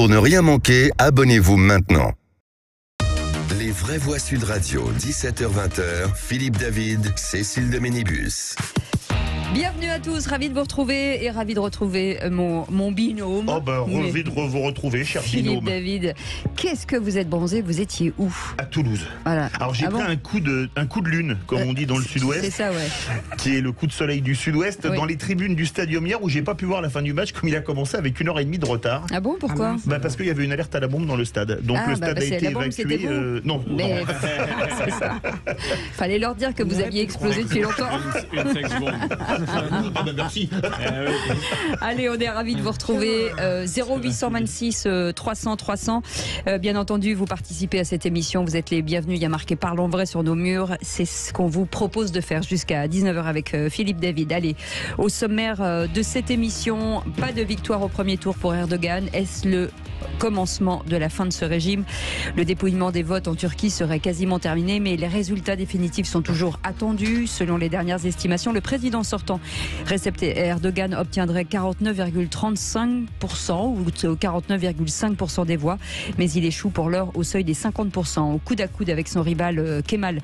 Pour ne rien manquer, abonnez-vous maintenant. Les vraies voix Sud Radio, 17h-20h, Philippe David, Cécile de Ménibus. Bienvenue à tous, ravi de vous retrouver et ravi de retrouver mon binôme. Oh ben, ravi de vous retrouver, cher Philippe binôme. David, qu'est-ce que vous êtes bronzé? Vous étiez où? À Toulouse. Voilà. Alors j'ai pris un coup de lune, comme on dit dans le sud-ouest. C'est ça, ouais. Qui est le coup de soleil du sud-ouest, Oui. dans les tribunes du stadium hier, où j'ai pas pu voir la fin du match, comme il a commencé avec 1h30 de retard. Ah bon, pourquoi? Parce qu'il y avait une alerte à la bombe dans le stade. Donc le stade a été évacué. Non. C'est ça. Fallait leur dire que vous aviez explosé depuis longtemps. Une sex-bombe. Ah ben merci. Allez, on est ravis de vous retrouver. 0826 300 300. Bien entendu, vous participez à cette émission. Vous êtes les bienvenus. Il y a marqué Parlons vrai sur nos murs. C'est ce qu'on vous propose de faire jusqu'à 19h avec Philippe David. Allez, au sommaire de cette émission, pas de victoire au premier tour pour Erdogan. Est-ce le commencement de la fin de ce régime? Le dépouillement des votes en Turquie serait quasiment terminé, mais les résultats définitifs sont toujours attendus. Selon les dernières estimations, le président sortant, Recep Erdogan, obtiendrait 49,35% ou 49,5% des voix, mais il échoue pour l'heure au seuil des 50%. Au coude à coude avec son rival Kemal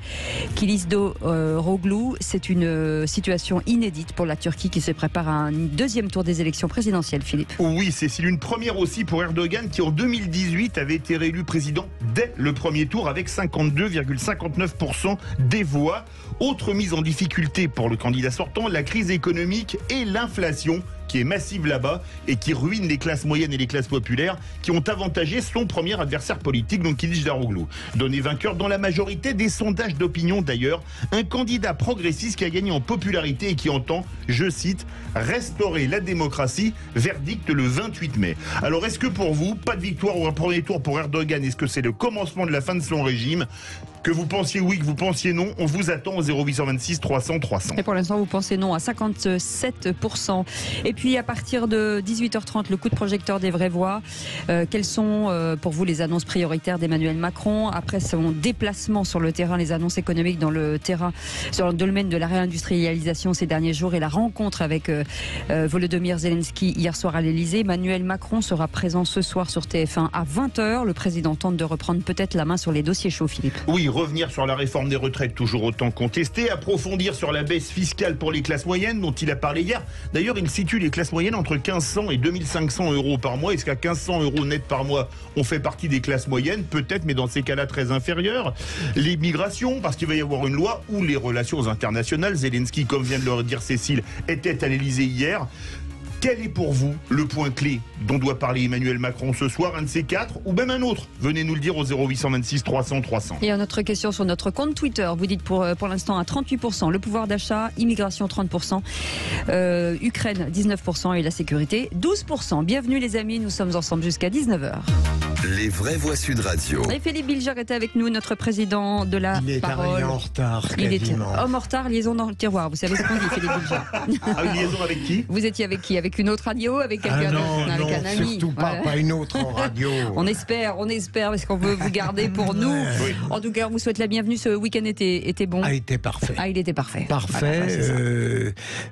Kılıçdaroğlu, c'est une situation inédite pour la Turquie qui se prépare à un deuxième tour des élections présidentielles, Philippe. Oui, Cécile, une première aussi pour Erdogan qui en 2018 avait été réélu président dès le premier tour avec 52,59% des voix. Autre mise en difficulté pour le candidat sortant, la crise économique et l'inflation qui est massive là-bas et qui ruine les classes moyennes et les classes populaires qui ont avantagé son premier adversaire politique, donc Kılıçdaroğlu. Donné vainqueur dans la majorité des sondages d'opinion d'ailleurs, un candidat progressiste qui a gagné en popularité et qui entend, je cite, restaurer la démocratie, verdict le 28 mai. Alors est-ce que pour vous, pas de victoire au premier tour pour Erdogan, est-ce que c'est le commencement de la fin de son régime? Que vous pensiez oui, que vous pensiez non, on vous attend au 0826 300 300. Et pour l'instant, vous pensez non à 57%. Et puis, à partir de 18h30, le coup de projecteur des vraies voix. Quelles sont, pour vous, les annonces prioritaires d'Emmanuel Macron? Après son déplacement sur le terrain, les annonces économiques dans le terrain, sur le domaine de la réindustrialisation ces derniers jours et la rencontre avec Volodymyr Zelensky hier soir à l'Elysée. Emmanuel Macron sera présent ce soir sur TF1 à 20h. Le président tente de reprendre peut-être la main sur les dossiers chauds, Philippe. Oui, revenir sur la réforme des retraites toujours autant contestée, approfondir sur la baisse fiscale pour les classes moyennes dont il a parlé hier. D'ailleurs, il situe les classes moyennes entre 1500 et 2500 euros par mois. Est-ce qu'à 1500 euros net par mois, on fait partie des classes moyennes? Peut-être, mais dans ces cas-là très inférieurs. Les migrations, parce qu'il va y avoir une loi, ou les relations internationales. Zelensky, comme vient de le dire Cécile, était à l'Elysée hier. Quel est pour vous le point clé dont doit parler Emmanuel Macron ce soir? Un de ces quatre ou même un autre? Venez nous le dire au 0826 300 300. Et une autre question sur notre compte Twitter. Vous dites pour l'instant à 38%, le pouvoir d'achat, immigration 30%, Ukraine 19% et la sécurité 12%. Bienvenue les amis, nous sommes ensemble jusqu'à 19h. Les vraies voix Sud Radio. Et Philippe Bilger était avec nous, notre président de la Il est Parole. arrivé en retard, Il est quasiment. homme en retard, liaison dans le tiroir. Vous savez ce qu'on dit, Philippe Bilger. Ah, une liaison avec qui? Vous étiez avec qui? Avec une autre radio? Avec quelqu'un d'autre? Avec un ami? Surtout pas, Voilà. pas une autre radio. On espère, parce qu'on veut vous garder pour nous. Oui. En tout cas, on vous souhaite la bienvenue. Ce week-end était bon. A été parfait. Ah, il était parfait. Parfait. Voilà, c'est ça.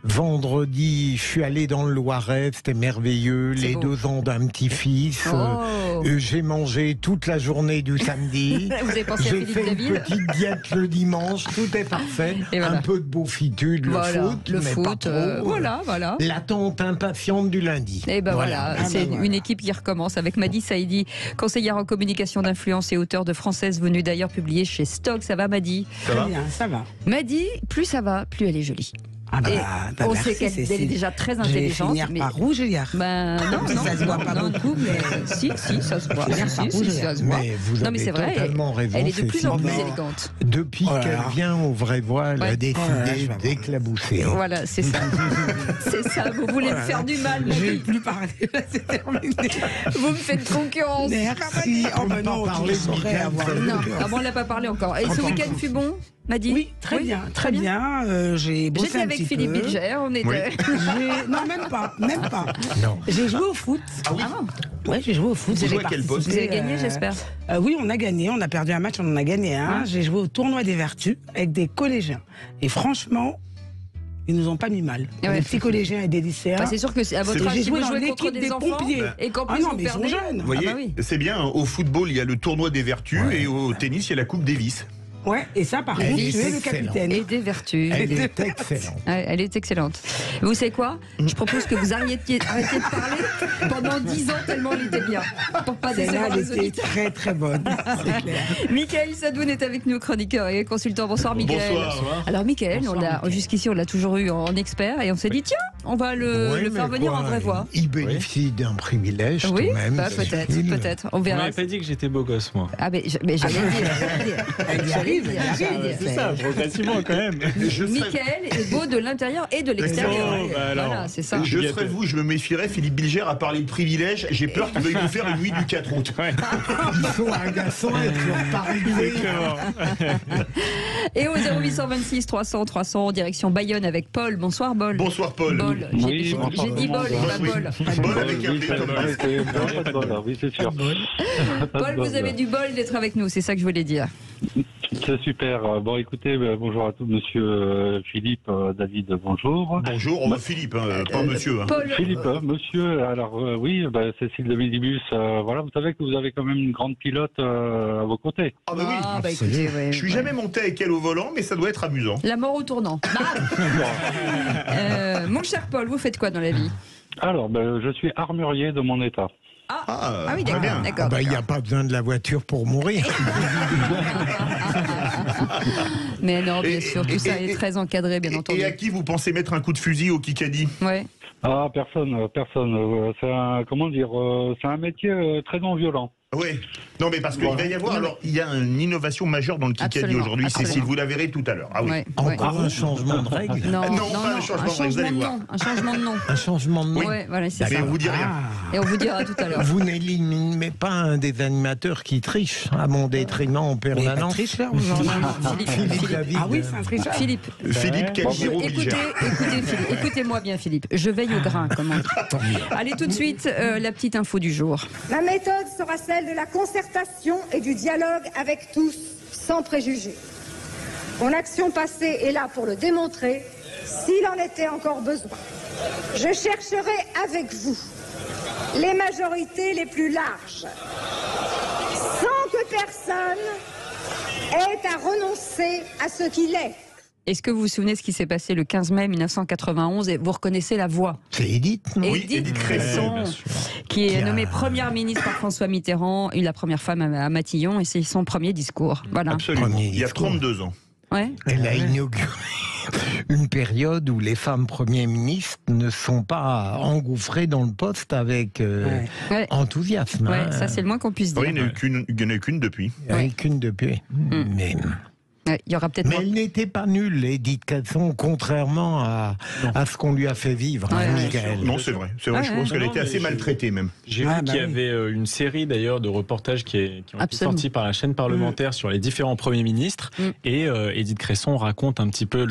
Vendredi, je suis allé dans le Loiret, c'était merveilleux. C'est Les beau. 2 ans d'un petit-fils. Oh. J'ai mangé toute la journée du samedi. Vous avez pensé à J'ai Philippe fait une David? petite diète le dimanche, tout est parfait. Et voilà. Un peu de beaufitude, le Voilà, foot, le mais foot, pas trop. voilà. L'attente impatiente du lundi. Et ben voilà, Ah c'est ben voilà. une équipe qui recommence avec Madi Saïdi, conseillère en communication d'influence et auteur de Française, venue d'ailleurs publier chez Stock. Ça va Madi? Ça va? Bien, ça va. Madi, plus ça va, plus elle est jolie. Ah Et on merci, sait qu'elle Cécile. elle est déjà très Je vais intelligente. finir par rougir. Ben non, Ça se voit pas beaucoup, mais si, ça se voit. finir Si, par si, rougir. ça se voit. Mais vous Non mais avez c'est vrai, totalement raison. elle est de plus en plus Cécile. élégante. Depuis Oh là qu'elle là. vient aux vraies voix, elle Ouais. a décidé Oh là là, je vais avoir- d'éclabousser. Voilà, c'est ça. C'est ça, vous voulez me faire du mal, je vais Madi. plus parler. Là, c'est terminé. Vous me faites concurrence. Merci. Oh, ben non, parler je de saurais Mickaël, avoir ça le veut Non, cœur. ah bon, on l'a pas parlé encore. Et ce week-end fut bon, Madi? Oui, très bien. J'ai bossé J'étais un avec petit Philippe peu. Bilger, on était. Oui. Non, même pas. Non. J'ai joué au foot. Ah oui. Ouais, j'ai joué au foot. Vous jouez à quel poste? Vous avez gagné, j'espère. Oui, on a gagné. On a perdu un match, on en a gagné un. J'ai joué au tournoi des Vertus avec des collégiens. Et franchement, Ils nous ont pas mis mal. Ah ouais. Des petits collégiens et des lycéens. Bah, c'est sûr que à votre âge, J'ai si vous joué dans jouez contre l'équipe des des enfants pompiers. et qu'en Ah plus non, vous mais ils sont perdez. jeunes. Vous voyez, Ah bah oui. c'est bien, au football, il y a le tournoi des vertus et au tennis, il y a la Coupe Davis. Ouais, et ça, par Elle contre, est tu es le excellente. capitaine. Et des vertus. Elle est excellente. Ouais, elle est excellente. Vous savez quoi? Je propose que vous arrêtiez de parler pendant 10 ans tellement elle était bien. Pour pas Celle-là, décevoir elle les était auditeurs. très très bonne. C'est clair. Michael Sadoun est avec nous, chroniqueur et consultant. Bonsoir Michael. Bonsoir. Alors Michael, jusqu'ici on l'a toujours eu en expert et on s'est dit tiens, on va le Oui, faire mais venir quoi, en vraie voix. Il bénéficie d'un privilège Oui, tout de même. bah, c'est peut-être, utile. peut-être. On Vous verra. m'avez pas dit que j'étais beau gosse, moi. Ah mais j'allais dire. Elle y arrive, elle y arrive. C'est ça, progressivement quand même. Michael est beau de l'intérieur et de l'extérieur. Oh, bah alors. Voilà, c'est ça. Je serais vous, je me méfierais. Philippe Bilger a parlé de privilèges. J'ai peur qu'il veuille nous faire une nuit du 4 août. Ils sont agaçants et toujours pas réglés. Et au 0826 300 300 en direction Bayonne avec Paul. Bonsoir Paul. Bonsoir Paul. Bol. Oui, J'ai bonsoir dit tout le Bol, monde. pas Oui. Bol. Bol avec un Oui, B c'est comme vrai, ça. pas de bol, oui, c'est sûr. Paul, vous avez du bol d'être avec nous, c'est ça que je voulais dire. C'est super. Bon, écoutez, bonjour à tous, monsieur Philippe, David, bonjour. Bonjour, on va Philippe, pas monsieur. Hein. Paul, Philippe, monsieur, alors oui, Cécile de Minibus, voilà, vous savez que vous avez quand même une grande pilote à vos côtés. Ah bah oui. Ah, bah écoutez, ouais, Je suis ouais. jamais monté avec elle au volant, mais ça doit être amusant. La mort au tournant. Mon cher Paul, vous faites quoi dans la vie? Alors, je suis armurier de mon état. Ah oui, très d'accord. bien. D'accord. Il n'y a pas besoin de la voiture pour mourir. Mais non, bien sûr, tout ça et- est très encadré, bien entendu. Et à qui vous pensez mettre un coup de fusil au Kikadi? Ouais. Ah, personne. C'est un, comment dire, c'est un métier très non violent. Oui. Non, mais parce qu'il va y avoir. Alors, il y a une innovation majeure dans le Kikadi Absolument, aujourd'hui, absolument. Cécile. Vous la verrez tout à l'heure. Ah oui. Ouais, ouais. Encore un changement de règle. Non, Non, pas un un changement de règle, vous changement allez de voir. nom. Un changement de nom. Un changement de nom. Ouais, voilà, c'est Mais ça. on vous dit rien. Ah. Et on vous dira tout à l'heure. Vous n'éliminez pas un des animateurs qui triche à mon détriment en Il est pas permanence. tricheur, aujourd'hui. Philippe David. Ah oui, c'est un tricheur. Philippe, Philippe Calgero écoutez, Philippe, écoutez-moi bien Philippe, je veille au grain, comme on dit. Allez tout de suite, la petite info du jour. Ma méthode sera celle de la concertation et du dialogue avec tous, sans préjugés. Mon action passée est là pour le démontrer, s'il en était encore besoin. Je chercherai avec vous les majorités les plus larges, sans que personne ait à renoncer à ce qu'il est. Est-ce que vous vous souvenez ce qui s'est passé le 15 mai 1991 et vous reconnaissez la voix? C'est Edith, non Oui, Edith Cresson, bien sûr. Qui est Qui a- nommée première ministre par François Mitterrand, et la première femme à Matignon, et c'est son premier discours. Voilà. Absolument. Premier Il y a discours. 32 ans. Ouais. Elle a inauguré une période où les femmes premiers ministres ne sont pas engouffrées dans le poste avec Ouais. enthousiasme. Ouais, hein. ça c'est le moins qu'on puisse dire. Oui, il n'y en a eu qu'une depuis. Avec une depuis. Mais Ouais, il y aura peut-être Mais moins. elle n'était pas nulle, Edith Cresson, contrairement à ce qu'on lui a fait vivre, Ouais, hein, ouais. Michael. Non, c'est vrai. C'est vrai, Ah, je pense ouais. qu'elle a Non, été mais assez maltraitée même. J'ai Ah, vu bah qu'il y oui. avait une série d'ailleurs de reportages qui ont été Absolument. sortis par la chaîne parlementaire sur les différents premiers ministres. Et Edith Cresson raconte un petit peu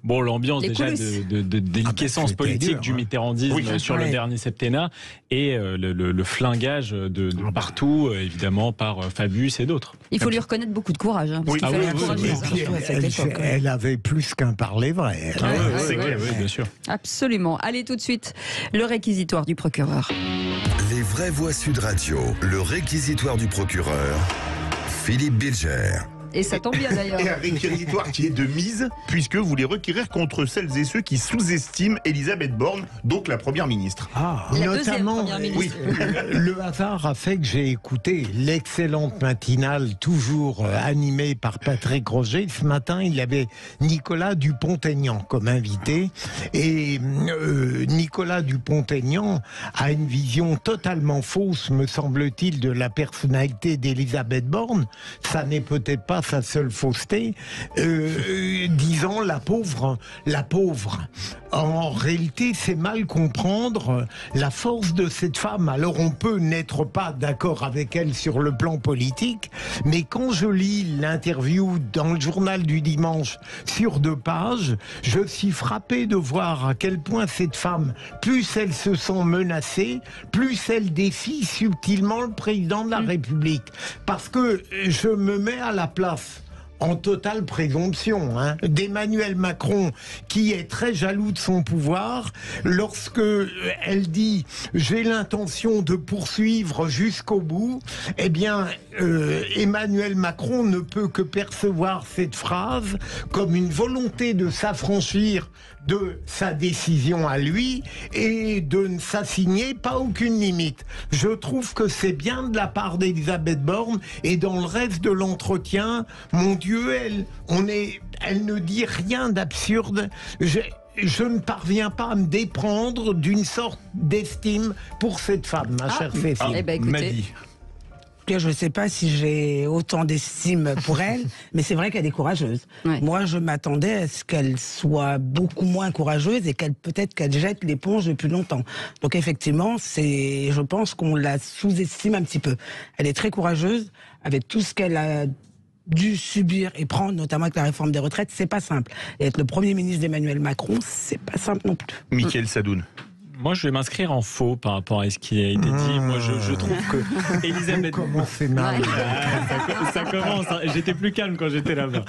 l'ambiance Les déjà coulisses. de déliquescence c'était politique dur, du hein. mitterrandisme Oui. sur Ouais. le dernier septennat et le flingage de partout, évidemment, par Fabius et d'autres. Il faut lui reconnaître beaucoup de courage. Hein, parce Oui. qu'il Ah fallait oui, un oui, courage oui. de Et ça. puis, surtout à cette époque, ouais. elle avait plus qu'un parler vrai. elle. Ouais, ouais, c'est ouais, clair. Oui, bien sûr. Absolument. Allez tout de suite, le réquisitoire du procureur. Les vraies voix Sud Radio, le réquisitoire du procureur, Philippe Bilger. Et ça tombe bien d'ailleurs. Et un réquisitoire qui est de mise, puisque vous voulez requérir contre celles et ceux qui sous-estiment Elisabeth Borne, donc la première ministre. Ah, La deuxième notamment, première ministre. le hasard a fait que j'ai écouté l'excellente matinale toujours animée par Patrick Roger. Ce matin, il y avait Nicolas Dupont-Aignan comme invité. Et Nicolas Dupont-Aignan a une vision totalement fausse, me semble-t-il, de la personnalité d'Elisabeth Borne. Ça n'est peut-être pas sa seule fausseté, disant la pauvre. En réalité, c'est mal comprendre la force de cette femme. Alors on peut n'être pas d'accord avec elle sur le plan politique, mais quand je lis l'interview dans le journal du dimanche sur 2 pages, je suis frappé de voir à quel point cette femme, plus elle se sent menacée, plus elle défie subtilement le président de la République. Parce que je me mets à la place en totale présomption, d'Emmanuel Macron, qui est très jaloux de son pouvoir, lorsque elle dit « j'ai l'intention de poursuivre jusqu'au bout », eh bien, Emmanuel Macron ne peut que percevoir cette phrase comme une volonté de s'affranchir de sa décision à lui et de ne s'assigner pas aucune limite. Je trouve que c'est bien de la part d'Elisabeth Borne, et dans le reste de l'entretien, mon Dieu, elle ne dit rien d'absurde. Je ne parviens pas à me déprendre d'une sorte d'estime pour cette femme, ma chère Cécile. Eh ben, écoutez. Madi. Je ne sais pas si j'ai autant d'estime pour elle, mais c'est vrai qu'elle est courageuse. Ouais. Moi, je m'attendais à ce qu'elle soit beaucoup moins courageuse et peut-être qu'elle jette l'éponge depuis longtemps. Donc effectivement, je pense qu'on la sous-estime un petit peu. Elle est très courageuse avec tout ce qu'elle a dû subir et prendre, notamment avec la réforme des retraites. C'est pas simple. Et être le Premier ministre d'Emmanuel Macron, c'est pas simple non plus. Mickaël Sadoun. Moi, je vais m'inscrire en faux par rapport à ce qui a été dit. Moi, je trouve que Elisabeth... Comment c'est mal. Ça commence. J'étais plus calme quand j'étais là-bas.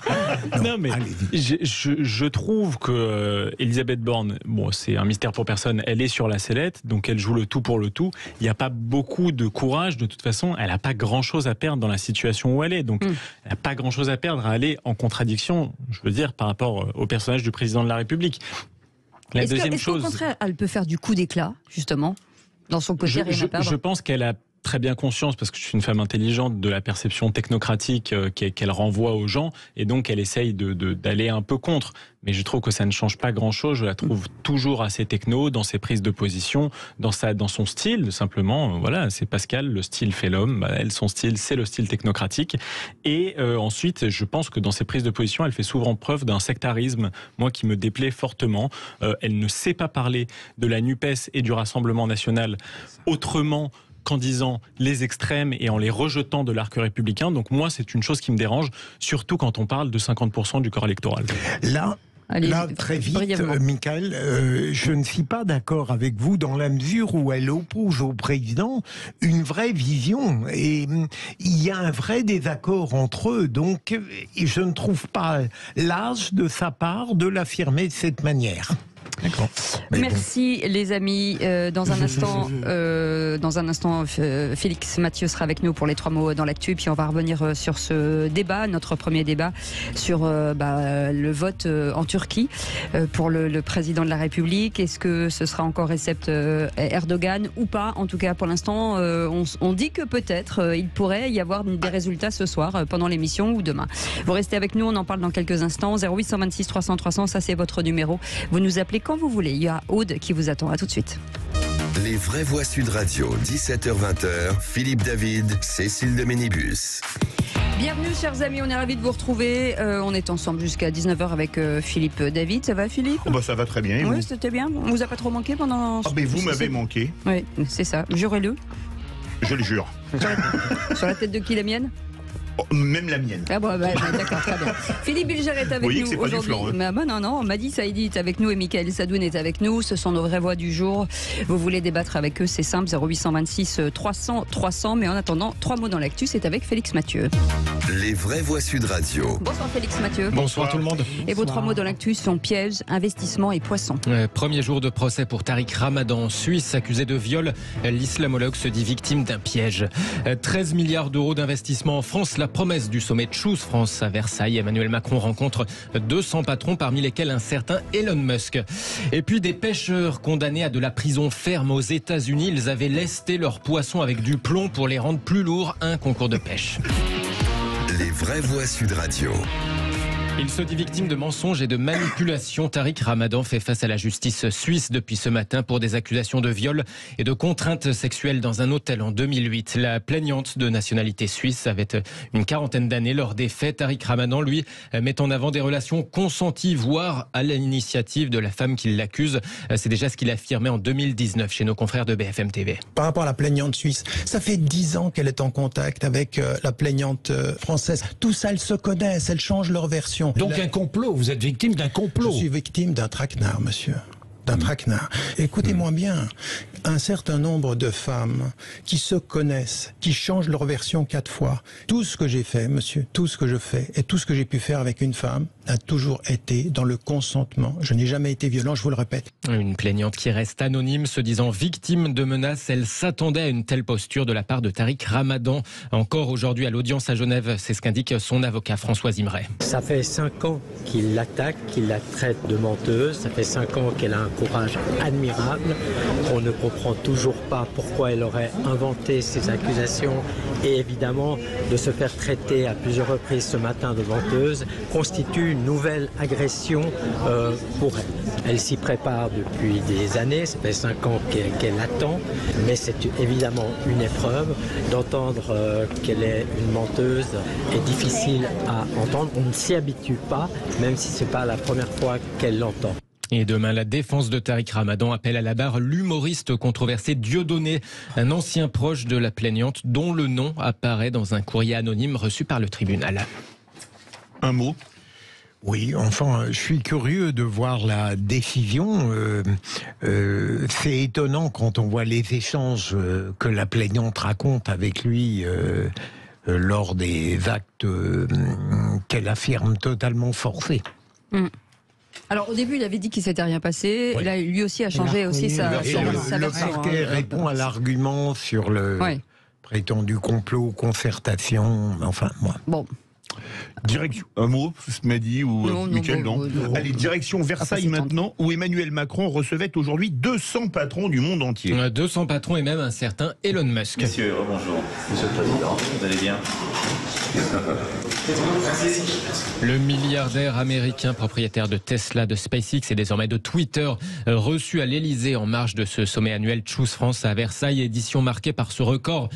Non, mais je trouve que Elisabeth Borne, bon, c'est un mystère pour personne. Elle est sur la sellette, donc elle joue le tout pour le tout. Il n'y a pas beaucoup de courage. De toute façon, elle n'a pas grand-chose à perdre dans la situation où elle est. Donc, elle n'a pas grand-chose à perdre à aller en contradiction, je veux dire, par rapport au personnage du président de la République. La deuxième chose, au contraire, elle peut faire du coup d'éclat, justement, dans son côté rien à perdre. Je pense qu'elle a très bien conscience, parce que je suis une femme intelligente, de la perception technocratique qu'elle renvoie aux gens, et donc elle essaye d'aller un peu contre. Mais je trouve que ça ne change pas grand-chose. Je la trouve toujours assez techno dans ses prises de position, dans son style. Simplement, voilà, c'est Pascal, le style fait l'homme. Elle, son style, c'est le style technocratique. Et ensuite, je pense que dans ses prises de position, elle fait souvent preuve d'un sectarisme, moi, qui me déplaît fortement. Elle ne sait pas parler de la NUPES et du Rassemblement national autrement qu'en disant les extrêmes et en les rejetant de l'arc républicain. Donc moi, c'est une chose qui me dérange, surtout quand on parle de 50% du corps électoral. Là, très vite, Mickaël, je ne suis pas d'accord avec vous dans la mesure où elle oppose au président une vraie vision. Et il y a un vrai désaccord entre eux. Donc, je ne trouve pas l'âge de sa part de l'affirmer de cette manière. D'accord. Merci les amis. Dans un instant, Félix Mathieu sera avec nous pour les 3 mots dans l'actu. Puis on va revenir sur ce débat, notre premier débat sur le vote en Turquie pour le président de la République. Est-ce que ce sera encore Recep Erdogan ou pas? En tout cas, pour l'instant, on dit que peut-être il pourrait y avoir des résultats ce soir pendant l'émission ou demain. Vous restez avec nous, on en parle dans quelques instants. 0826 300 300, ça c'est votre numéro. Vous nous appelez quand vous voulez. Il y a Aude qui vous attend. À tout de suite. Les vraies voix Sud Radio, 17h-20h, Philippe David, Cécile de Ménibus. Bienvenue chers amis, on est ravis de vous retrouver. On est ensemble jusqu'à 19h avec Philippe David. Ça va Philippe? Ça va très bien. Et oui, vous? c'était bien. On vous a pas trop manqué pendant... Vous m'avez manqué. Oui, c'est ça. Jurez-le. Je le jure. Sur la tête de qui, la mienne? Même la mienne. Ah bon, d'accord, très bien. Philippe Bilger est avec nous aujourd'hui. Non, on m'a dit Saïdi est avec nous et Mickaël Sadoun est avec nous. Ce sont nos vraies voix du jour. Vous voulez débattre avec eux, c'est simple, 0826 300 300. Mais en attendant, 3 mots dans l'actu, c'est avec Félix Mathieu. Les vraies voix Sud Radio. Bonsoir Félix Mathieu. Bonsoir tout le monde. Et vos 3 mots dans l'actu sont pièges, investissement et poisson. Premier jour de procès pour Tariq Ramadan, Suisse, accusé de viol. L'islamologue se dit victime d'un piège. 13 milliards d'euros d'investissement en France, la promesse du sommet de Choose France à Versailles. Emmanuel Macron rencontre 200 patrons, parmi lesquels un certain Elon Musk. Et puis des pêcheurs condamnés à de la prison ferme aux États-Unis. Ils avaient lesté leurs poissons avec du plomb pour les rendre plus lourds. Un concours de pêche. Les vraies voix Sud Radio. Il se dit victime de mensonges et de manipulations. Tariq Ramadan fait face à la justice suisse depuis ce matin pour des accusations de viol et de contraintes sexuelles dans un hôtel en 2008. La plaignante de nationalité suisse avait une quarantaine d'années. Lors des faits, Tariq Ramadan, lui, met en avant des relations consenties, voire à l'initiative de la femme qui l'accuse. C'est déjà ce qu'il affirmait en 2019 chez nos confrères de BFM TV. Par rapport à la plaignante suisse, ça fait 10 ans qu'elle est en contact avec la plaignante française. Tout ça, elles se connaissent, elles changent leur version. Donc un complot, vous êtes victime d'un complot. Je suis victime d'un traquenard, monsieur. d'un traquenard. Écoutez-moi bien, un certain nombre de femmes qui se connaissent, qui changent leur version 4 fois. Tout ce que j'ai fait, monsieur, tout ce que je fais et tout ce que j'ai pu faire avec une femme a toujours été dans le consentement. Je n'ai jamais été violent, je vous le répète. Une plaignante qui reste anonyme, se disant victime de menaces. Elle s'attendait à une telle posture de la part de Tariq Ramadan. Encore aujourd'hui à l'audience à Genève, c'est ce qu'indique son avocat François Imray. Ça fait 5 ans qu'il l'attaque, qu'il la traite de menteuse. Ça fait 5 ans qu'elle a un courage admirable. On ne comprend toujours pas pourquoi elle aurait inventé ces accusations. Et évidemment, de se faire traiter à plusieurs reprises ce matin de menteuse constitue une nouvelle agression pour elle. Elle s'y prépare depuis des années, ça fait 5 ans qu'elle attend, mais c'est évidemment une épreuve. D'entendre qu'elle est une menteuse est difficile à entendre. On ne s'y habitue pas, même si ce n'est pas la première fois qu'elle l'entend. Et demain, la défense de Tariq Ramadan appelle à la barre l'humoriste controversé Dieudonné, un ancien proche de la plaignante dont le nom apparaît dans un courrier anonyme reçu par le tribunal. Un mot ? Oui, enfin, je suis curieux de voir la décision. C'est étonnant quand on voit les échanges que la plaignante raconte avec lui lors des actes qu'elle affirme totalement forcés. Alors au début, il avait dit qu'il s'était rien passé. Oui. Là, lui aussi a changé sa version. Le parquet répond à l'argument sur le prétendu complot, concertation. Enfin, moi. Bon. Direction, un mot, Mehdi ou Mickaël, non. Allez, direction Versailles maintenant, où Emmanuel Macron recevait aujourd'hui 200 patrons du monde entier. 200 patrons et même un certain Elon Musk. Messieurs, bonjour. Monsieur le Président, vous allez bien ? Le milliardaire américain propriétaire de Tesla, de SpaceX et désormais de Twitter, reçu à l'Elysée en marge de ce sommet annuel Choose France à Versailles, édition marquée par ce record,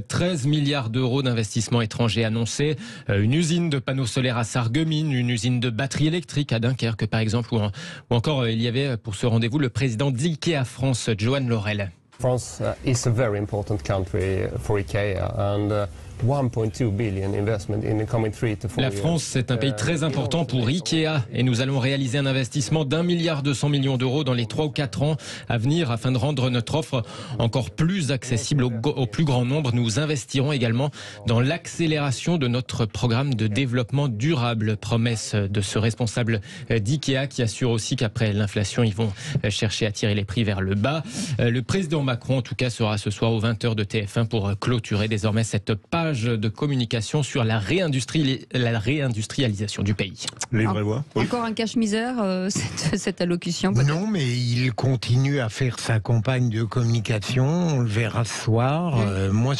13 milliards d'euros d'investissements étrangers annoncés, une usine de panneaux solaires à Sarreguemines, une usine de batteries électriques à Dunkerque par exemple, ou encore il y avait pour ce rendez-vous le président d'IKEA France, Johan Laurel. France is a very important country for IKEA and 1.2 billion investment in the coming 3 to 4 years. La France, c'est un pays très important pour IKEA et nous allons réaliser un investissement d'1,2 milliard d'euros dans les 3 ou 4 ans à venir afin de rendre notre offre encore plus accessible au plus grand nombre. Nous investirons également dans l'accélération de notre programme de développement durable. Promesse de ce responsable d'IKEA qui assure aussi qu'après l'inflation, ils vont chercher à tirer les prix vers le bas. Le président Macron, en tout cas, sera ce soir aux 20h de TF1 pour clôturer désormais cette page de communication sur la réindustrialisation du pays. Les vraies voix. Encore un cache-misère, cette allocution peut-être. Non, mais il continue à faire sa campagne de communication. On le verra ce soir. Moi,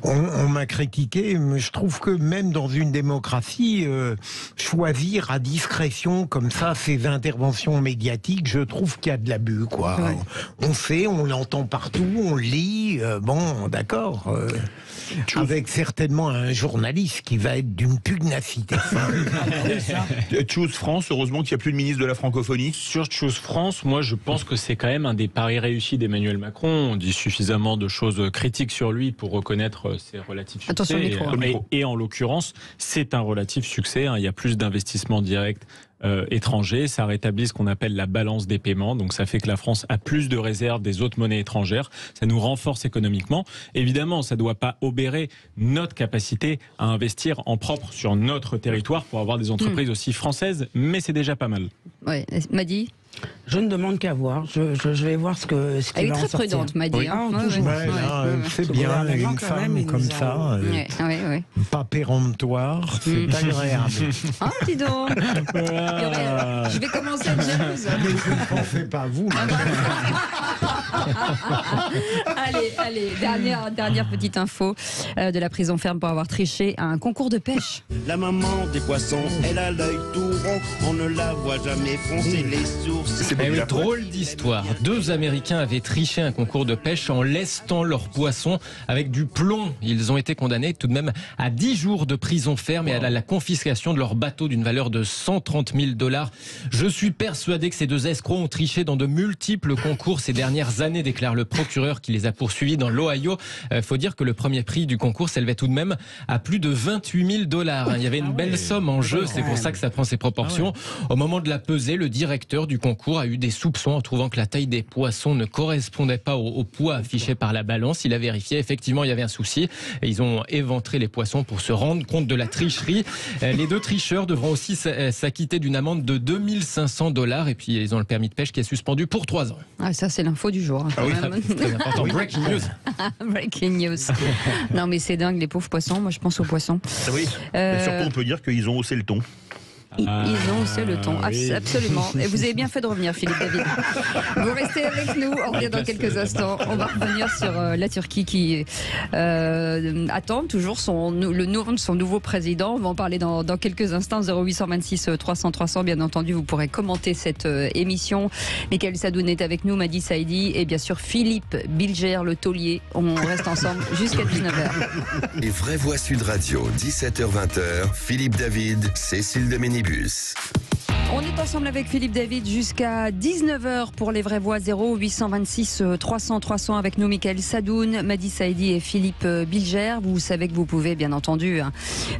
on m'a critiqué, mais je trouve que même dans une démocratie, choisir à discrétion comme ça ses interventions médiatiques, je trouve qu'il y a de l'abus, quoi. Ouais. On sait, on l'entend partout, on lit. Bon, d'accord. Avec certainement un journaliste qui va être d'une pugnacité. Choose France, heureusement qu'il n'y a plus de ministre de la francophonie. Sur Choose France, moi je pense que c'est quand même un des paris réussis d'Emmanuel Macron. On dit suffisamment de choses critiques sur lui pour reconnaître ses relatifs succès. Attention, et en l'occurrence, c'est un relatif succès. Il y a plus d'investissements directs étrangers, ça rétablit ce qu'on appelle la balance des paiements, donc ça fait que la France a plus de réserves des autres monnaies étrangères, ça nous renforce économiquement. Évidemment, ça ne doit pas obérer notre capacité à investir en propre sur notre territoire pour avoir des entreprises aussi françaises, mais c'est déjà pas mal. Ouais, Mehdi ? Je ne demande qu'à voir. Je vais voir ce qui va en sortir. Elle est très prudente, Mehdi. Oui. C'est bien, une femme comme ça, pas péremptoire, c'est agréable. Ah, dis donc. Je vais commencer à être jalouse. Mais je ne pensais pas vous. Allez, dernière petite info de la prison ferme pour avoir triché à un concours de pêche. La maman des poissons, elle a l'œil tout rond, on ne la voit jamais froncer les sources. Drôle d'histoire. 2 Américains avaient triché un concours de pêche en lestant leurs poissons avec du plomb. Ils ont été condamnés tout de même à 10 jours de prison ferme et à la confiscation de leur bateau d'une valeur de 130 000 $. Je suis persuadé que ces 2 escrocs ont triché dans de multiples concours ces dernières années, déclare le procureur qui les a poursuivis dans l'Ohio. Faut dire que le premier prix du concours s'élevait tout de même à plus de 28 000 $. Il y avait une belle somme en jeu, c'est pour ça que ça prend ses proportions. proportions. Au moment de la pesée, le directeur du concours a eu des soupçons en trouvant que la taille des poissons ne correspondait pas au poids affiché par la balance. Il a vérifié, effectivement, il y avait un souci. Et ils ont éventré les poissons pour se rendre compte de la tricherie. Les 2 tricheurs devront aussi s'acquitter d'une amende de $2500 et puis ils ont le permis de pêche qui est suspendu pour 3 ans. Ah, ça, c'est l'info du jour. Ah oui, c'est très important. Breaking news. Breaking news. Non, mais c'est dingue, les pauvres poissons. Moi, je pense aux poissons. Oui. Et surtout, on peut dire qu'ils ont haussé le ton. Ils ont haussé le ton, oui. absolument. Et vous avez bien fait de revenir, Philippe David. Vous restez avec nous, on revient dans quelques instants. On va revenir sur la Turquie qui attend toujours son nouveau président. On va en parler dans quelques instants. 0826 300 300, bien entendu, vous pourrez commenter cette émission. Michael Sadoun est avec nous, Madi Saïdi et bien sûr Philippe Bilger, le taulier. On reste ensemble jusqu'à 19h. Les vraies voix Sud Radio, 17h-20h, Philippe David, Cécile de Ménibus. On est ensemble avec Philippe David jusqu'à 19h pour les vraies voix. 0826 300 300 avec nous Michael Sadoun, Madi Saïdi et Philippe Bilger. Vous savez que vous pouvez bien entendu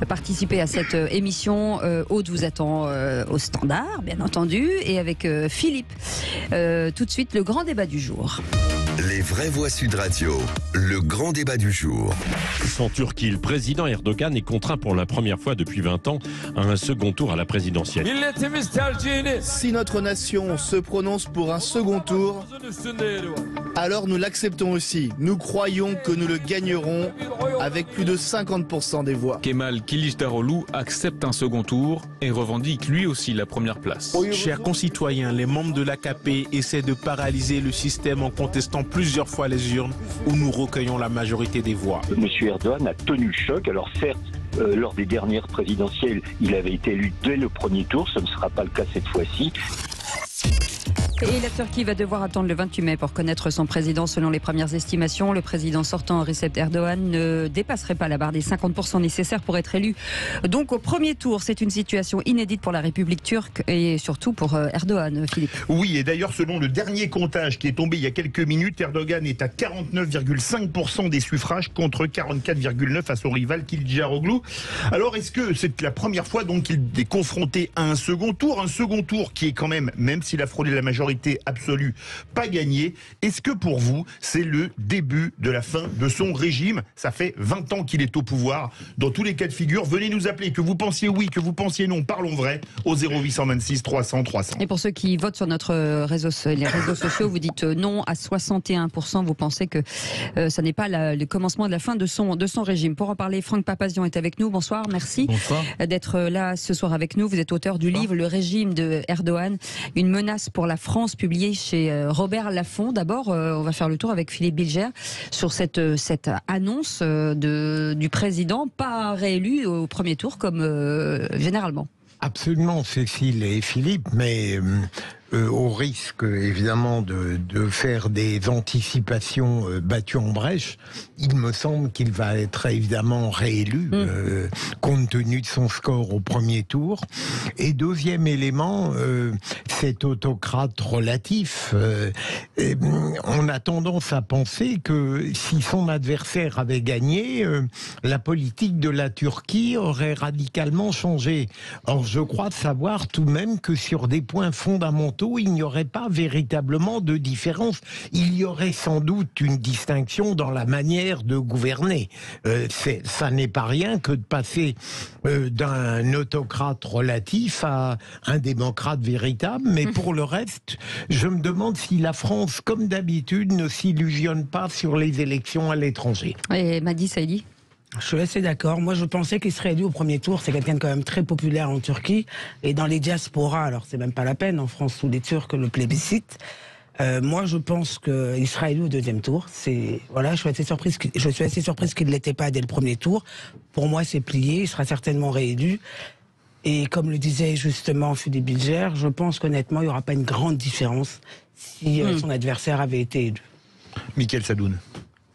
participer à cette émission. Aude vous attend au standard bien entendu et avec Philippe. Tout de suite le grand débat du jour. Les vraies voix Sud Radio, le grand débat du jour. En Turquie, le président Erdogan est contraint pour la première fois depuis 20 ans à un second tour à la présidentielle. Si notre nation se prononce pour un second tour, alors nous l'acceptons aussi. Nous croyons que nous le gagnerons avec plus de 50% des voix. Kemal Kılıçdaroğlu accepte un second tour et revendique lui aussi la première place. Chers concitoyens, les membres de l'AKP essaient de paralyser le système en contestant plusieurs fois les urnes où nous recueillons la majorité des voix. Monsieur Erdogan a tenu le choc. Alors certes, lors des dernières présidentielles, il avait été élu dès le premier tour. Ce ne sera pas le cas cette fois-ci. Et la Turquie va devoir attendre le 28 mai pour connaître son président. Selon les premières estimations, le président sortant Recep Erdogan ne dépasserait pas la barre des 50% nécessaires pour être élu. Donc au premier tour, c'est une situation inédite pour la République turque et surtout pour Erdogan, Philippe. Oui, et d'ailleurs selon le dernier comptage qui est tombé il y a quelques minutes, Erdogan est à 49,5% des suffrages contre 44,9% à son rival Kılıçdaroğlu. Alors est-ce que c'est la première fois donc qu'il est confronté à un second tour qui est quand même s'il a frôlé la majorité absolue, pas gagné. Est-ce que pour vous, c'est le début de la fin de son régime? Ça fait 20 ans qu'il est au pouvoir. Dans tous les cas de figure, venez nous appeler, que vous pensiez oui, que vous pensiez non, parlons vrai, au 0826 300 300. Et pour ceux qui votent sur notre les réseaux sociaux, vous dites non à 61%, vous pensez que ça n'est pas le commencement de la fin de son régime. Pour en parler, Franck Papazian est avec nous. Bonsoir, merci d'être là ce soir avec nous. Vous êtes auteur du livre Le régime de Erdogan, une menace pour la France, publié chez Robert Laffont. D'abord, on va faire le tour avec Philippe Bilger sur cette annonce du président pas réélu au premier tour comme généralement. Absolument, Cécile et Philippe, mais au risque évidemment de faire des anticipations battues en brèche, il me semble qu'il va être évidemment réélu compte tenu de son score au premier tour. Et deuxième élément, cet autocrate relatif, on a tendance à penser que si son adversaire avait gagné, la politique de la Turquie aurait radicalement changé. Or, je crois savoir tout de même que sur des points fondamentaux, il n'y aurait pas véritablement de différence. Il y aurait sans doute une distinction dans la manière de gouverner. Ça n'est pas rien que de passer d'un autocrate relatif à un démocrate véritable, mais pour le reste, je me demande si la France, comme d'habitude, ne s'illusionne pas sur les élections à l'étranger. Et Madi Saïdi ? Je suis assez d'accord. Moi, je pensais qu'il serait élu au premier tour. C'est quelqu'un de quand même très populaire en Turquie. Et dans les diasporas, alors c'est même pas la peine, en France, où les Turcs le plébiscitent. Moi, je pense qu'il sera élu au deuxième tour. Je suis assez surprise qu'il ne l'était pas dès le premier tour. Pour moi, c'est plié. Il sera certainement réélu. Et comme le disait justement Philippe Bilger, je pense qu'honnêtement, il n'y aura pas une grande différence si son adversaire avait été élu. Michael Sadoun.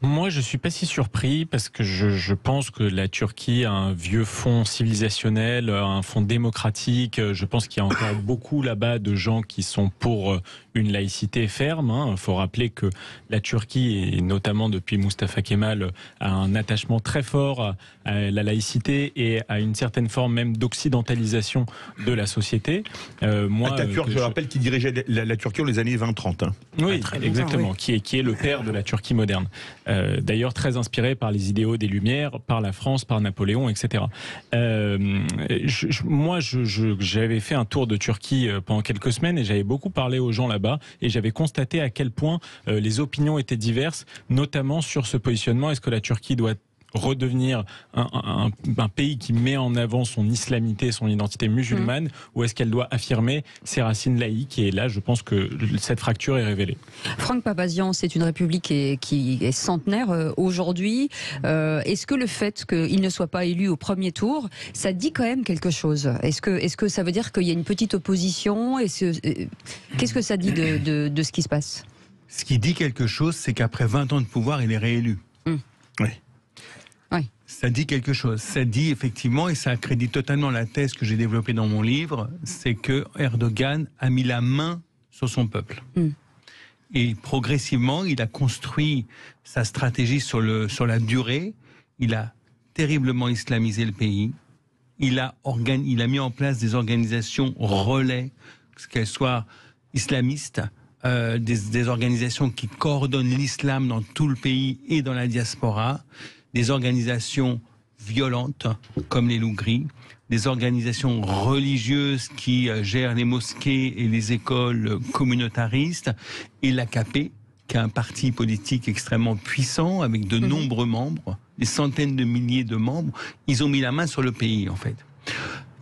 Moi, je suis pas si surpris parce que je pense que la Turquie a un vieux fond civilisationnel, un fond démocratique. Je pense qu'il y a encore beaucoup là-bas de gens qui sont pour une laïcité ferme. Il faut rappeler que la Turquie, et notamment depuis Mustafa Kemal, a un attachement très fort à la laïcité et à une certaine forme même d'occidentalisation de la société. Atatürk, je rappelle, qui dirigeait la Turquie dans les années 20-30. Hein. Oui, exactement, qui est le père de la Turquie moderne. D'ailleurs très inspiré par les idéaux des Lumières, par la France, par Napoléon, etc. Moi, j'avais fait un tour de Turquie pendant quelques semaines et j'avais beaucoup parlé aux gens là-bas et j'avais constaté à quel point les opinions étaient diverses, notamment sur ce positionnement. Est-ce que la Turquie doit redevenir un pays qui met en avant son islamité, son identité musulmane, ou est-ce qu'elle doit affirmer ses racines laïques? Et là, je pense que cette fracture est révélée. Franck Papazian, c'est une république qui est centenaire aujourd'hui. Est-ce que le fait qu'il ne soit pas élu au premier tour, ça dit quand même quelque chose? Est-ce que ça veut dire qu'il y a une petite opposition? Qu'est-ce que ça dit de ce qui se passe? Ce qui dit quelque chose, c'est qu'après 20 ans de pouvoir, il est réélu. Oui. Ça dit quelque chose. Ça dit effectivement, et ça accrédite totalement la thèse que j'ai développée dans mon livre, c'est que Erdogan a mis la main sur son peuple. Et progressivement, il a construit sa stratégie sur la durée. Il a terriblement islamisé le pays. Il a mis en place des organisations relais, qu'elles soient islamistes, des organisations qui coordonnent l'islam dans tout le pays et dans la diaspora, des organisations violentes comme les loups gris, des organisations religieuses qui gèrent les mosquées et les écoles communautaristes, et l'AKP, qui est un parti politique extrêmement puissant avec de nombreux membres, des centaines de milliers de membres. Ils ont mis la main sur le pays, en fait.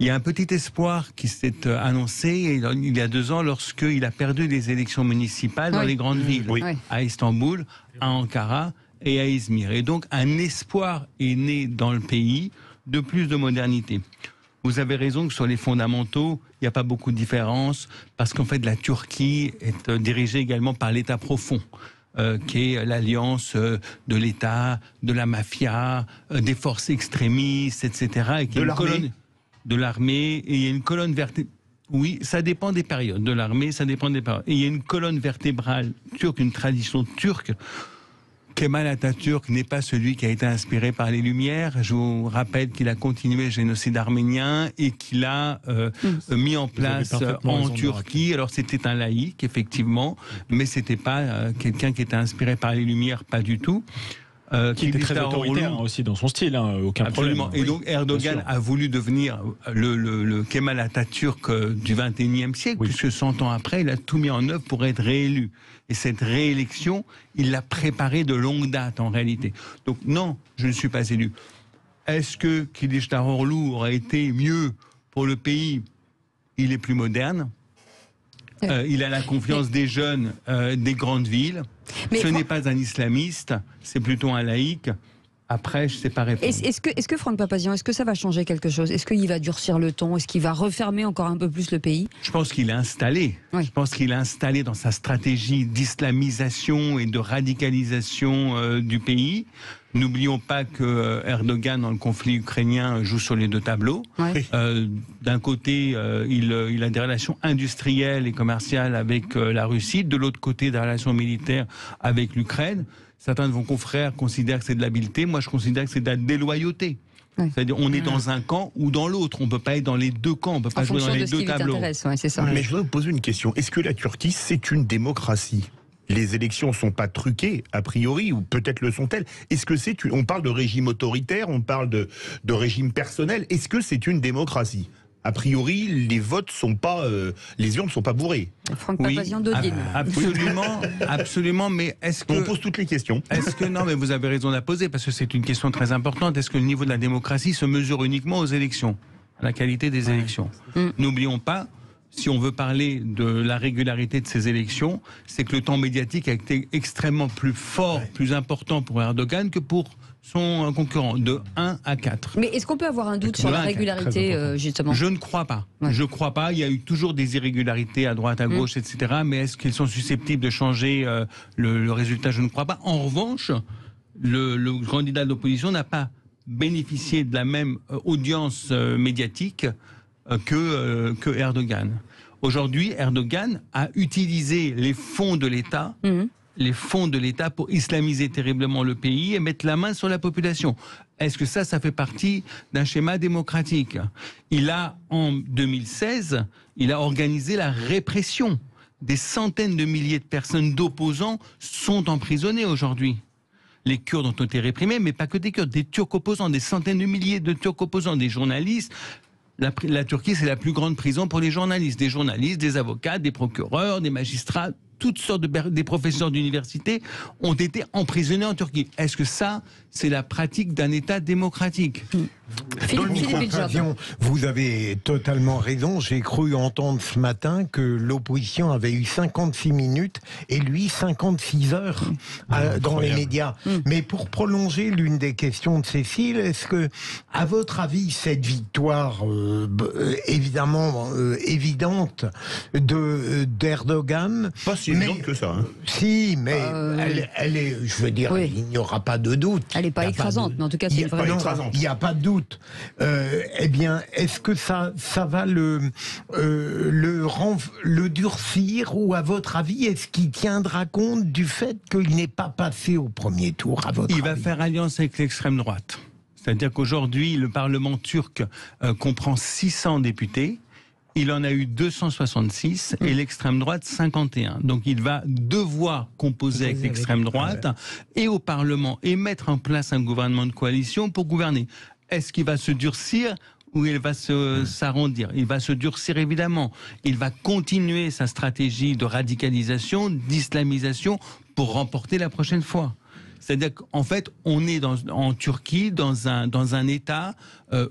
Il y a un petit espoir qui s'est annoncé il y a 2 ans lorsqu'il a perdu les élections municipales dans les grandes villes, à Istanbul, à Ankara et à Izmir. Et donc un espoir est né dans le pays de plus de modernité. Vous avez raison que sur les fondamentaux, il n'y a pas beaucoup de différence, parce qu'en fait la Turquie est dirigée également par l'État profond, qui est l'alliance de l'État, de la mafia, des forces extrémistes, etc. Et qui de l'armée, et il y a une colonne vertébrale. Oui, ça dépend des périodes. De l'armée, ça dépend des périodes. Et il y a une colonne vertébrale turque, une tradition turque. Kemal Atatürk n'est pas celui qui a été inspiré par les Lumières. Je vous rappelle qu'il a continué le génocide arménien et qu'il a mis en place en Turquie. Alors c'était un laïc, effectivement, mais c'était pas quelqu'un qui était inspiré par les Lumières, pas du tout. Qui était très autoritaire aussi dans son style, aucun Absolument. problème. Et donc Erdogan a voulu devenir le Kemal Atatürk du XXIe siècle, puisque 100 ans après, il a tout mis en œuvre pour être réélu. Et cette réélection, il l'a préparée de longue date en réalité. Donc non, je ne suis pas élu. Est-ce que Kılıçdaroğlu aurait été mieux pour le pays? Il est plus moderne. Il a la confiance des jeunes des grandes villes. Mais ce n'est pas un islamiste, c'est plutôt un laïc. Après, je ne sais pas répondre. Est-ce que Franck Papazian, est-ce que ça va changer quelque chose? Est-ce qu'il va durcir le ton? Est-ce qu'il va refermer encore un peu plus le pays? Je pense qu'il est installé. Je pense qu'il est installé dans sa stratégie d'islamisation et de radicalisation du pays. N'oublions pas que Erdogan, dans le conflit ukrainien, joue sur les 2 tableaux. D'un côté, il a des relations industrielles et commerciales avec la Russie. De l'autre côté, des relations militaires avec l'Ukraine. Certains de vos confrères considèrent que c'est de l'habileté. Moi, je considère que c'est de la déloyauté. C'est-à-dire, on est dans un camp ou dans l'autre. On ne peut pas être dans les 2 camps. On ne peut pas jouer dans les 2 tableaux. Mais je voudrais vous poser une question. Est-ce que la Turquie, c'est une démocratie? Les élections ne sont pas truquées, a priori, ou peut-être le sont-elles. Est-ce que c'est on parle de régime autoritaire, on parle de régime personnel. Est-ce que c'est une démocratie? A priori, les votes sont pas, les urnes ne sont pas bourrées. Franck Papazian d'Odile. Absolument, absolument. Mais est-ce que on pose toutes les questions? Est-ce que non, mais vous avez raison de la poser parce que c'est une question très importante. Est-ce que le niveau de la démocratie se mesure uniquement aux élections, à la qualité des élections? N'oublions pas. Si on veut parler de la régularité de ces élections, c'est que le temps médiatique a été extrêmement plus fort, plus important pour Erdogan que pour son concurrent, de 1 à 4. Mais est-ce qu'on peut avoir un doute sur la régularité, justement? Je ne crois pas. Je ne crois pas. Il y a eu toujours des irrégularités à droite, à gauche, etc. Mais est-ce qu'ils sont susceptibles de changer le résultat? Je ne crois pas. En revanche, le candidat d'opposition n'a pas bénéficié de la même audience médiatique que Erdogan. Aujourd'hui, Erdogan a utilisé les fonds de l'État, pour islamiser terriblement le pays et mettre la main sur la population. Est-ce que ça fait partie d'un schéma démocratique? En 2016, il a organisé la répression. Des centaines de milliers de personnes d'opposants sont emprisonnées aujourd'hui. Les Kurdes ont été réprimés, mais pas que des Kurdes, des Turcs opposants, des centaines de milliers de Turcs opposants, des journalistes. La Turquie, c'est la plus grande prison pour les journalistes. Des journalistes, des avocats, des procureurs, des magistrats, toutes sortes des professeurs d'université ont été emprisonnés en Turquie. Est-ce que ça, c'est la pratique d'un État démocratique? Vous avez totalement raison. J'ai cru entendre ce matin que l'opposition avait eu 56 minutes et lui 56 heures dans les médias. Mais pour prolonger l'une des questions de Cécile, est-ce que, à votre avis, cette victoire évidemment évidente d'Erdogan, pas si évidente que ça. Si, mais elle est, je veux dire, il n'y aura pas de doute. Elle n'est pas écrasante, mais en tout cas, c'est vrai. Il n'y a pas de doute. Eh bien, est-ce que ça va le durcir, ou à votre avis, est-ce qu'il tiendra compte du fait qu'il n'est pas passé au premier tour, à votre avis? Il va faire alliance avec l'extrême droite. C'est-à-dire qu'aujourd'hui, le Parlement turc comprend 600 députés. Il en a eu 266 et l'extrême droite 51. Donc il va devoir composer avec l'extrême droite et au Parlement et mettre en place un gouvernement de coalition pour gouverner. Est-ce qu'il va se durcir ou il va s'arrondir? Il va se durcir évidemment. Il va continuer sa stratégie de radicalisation, d'islamisation pour remporter la prochaine fois. C'est-à-dire qu'en fait, on est en Turquie dans un État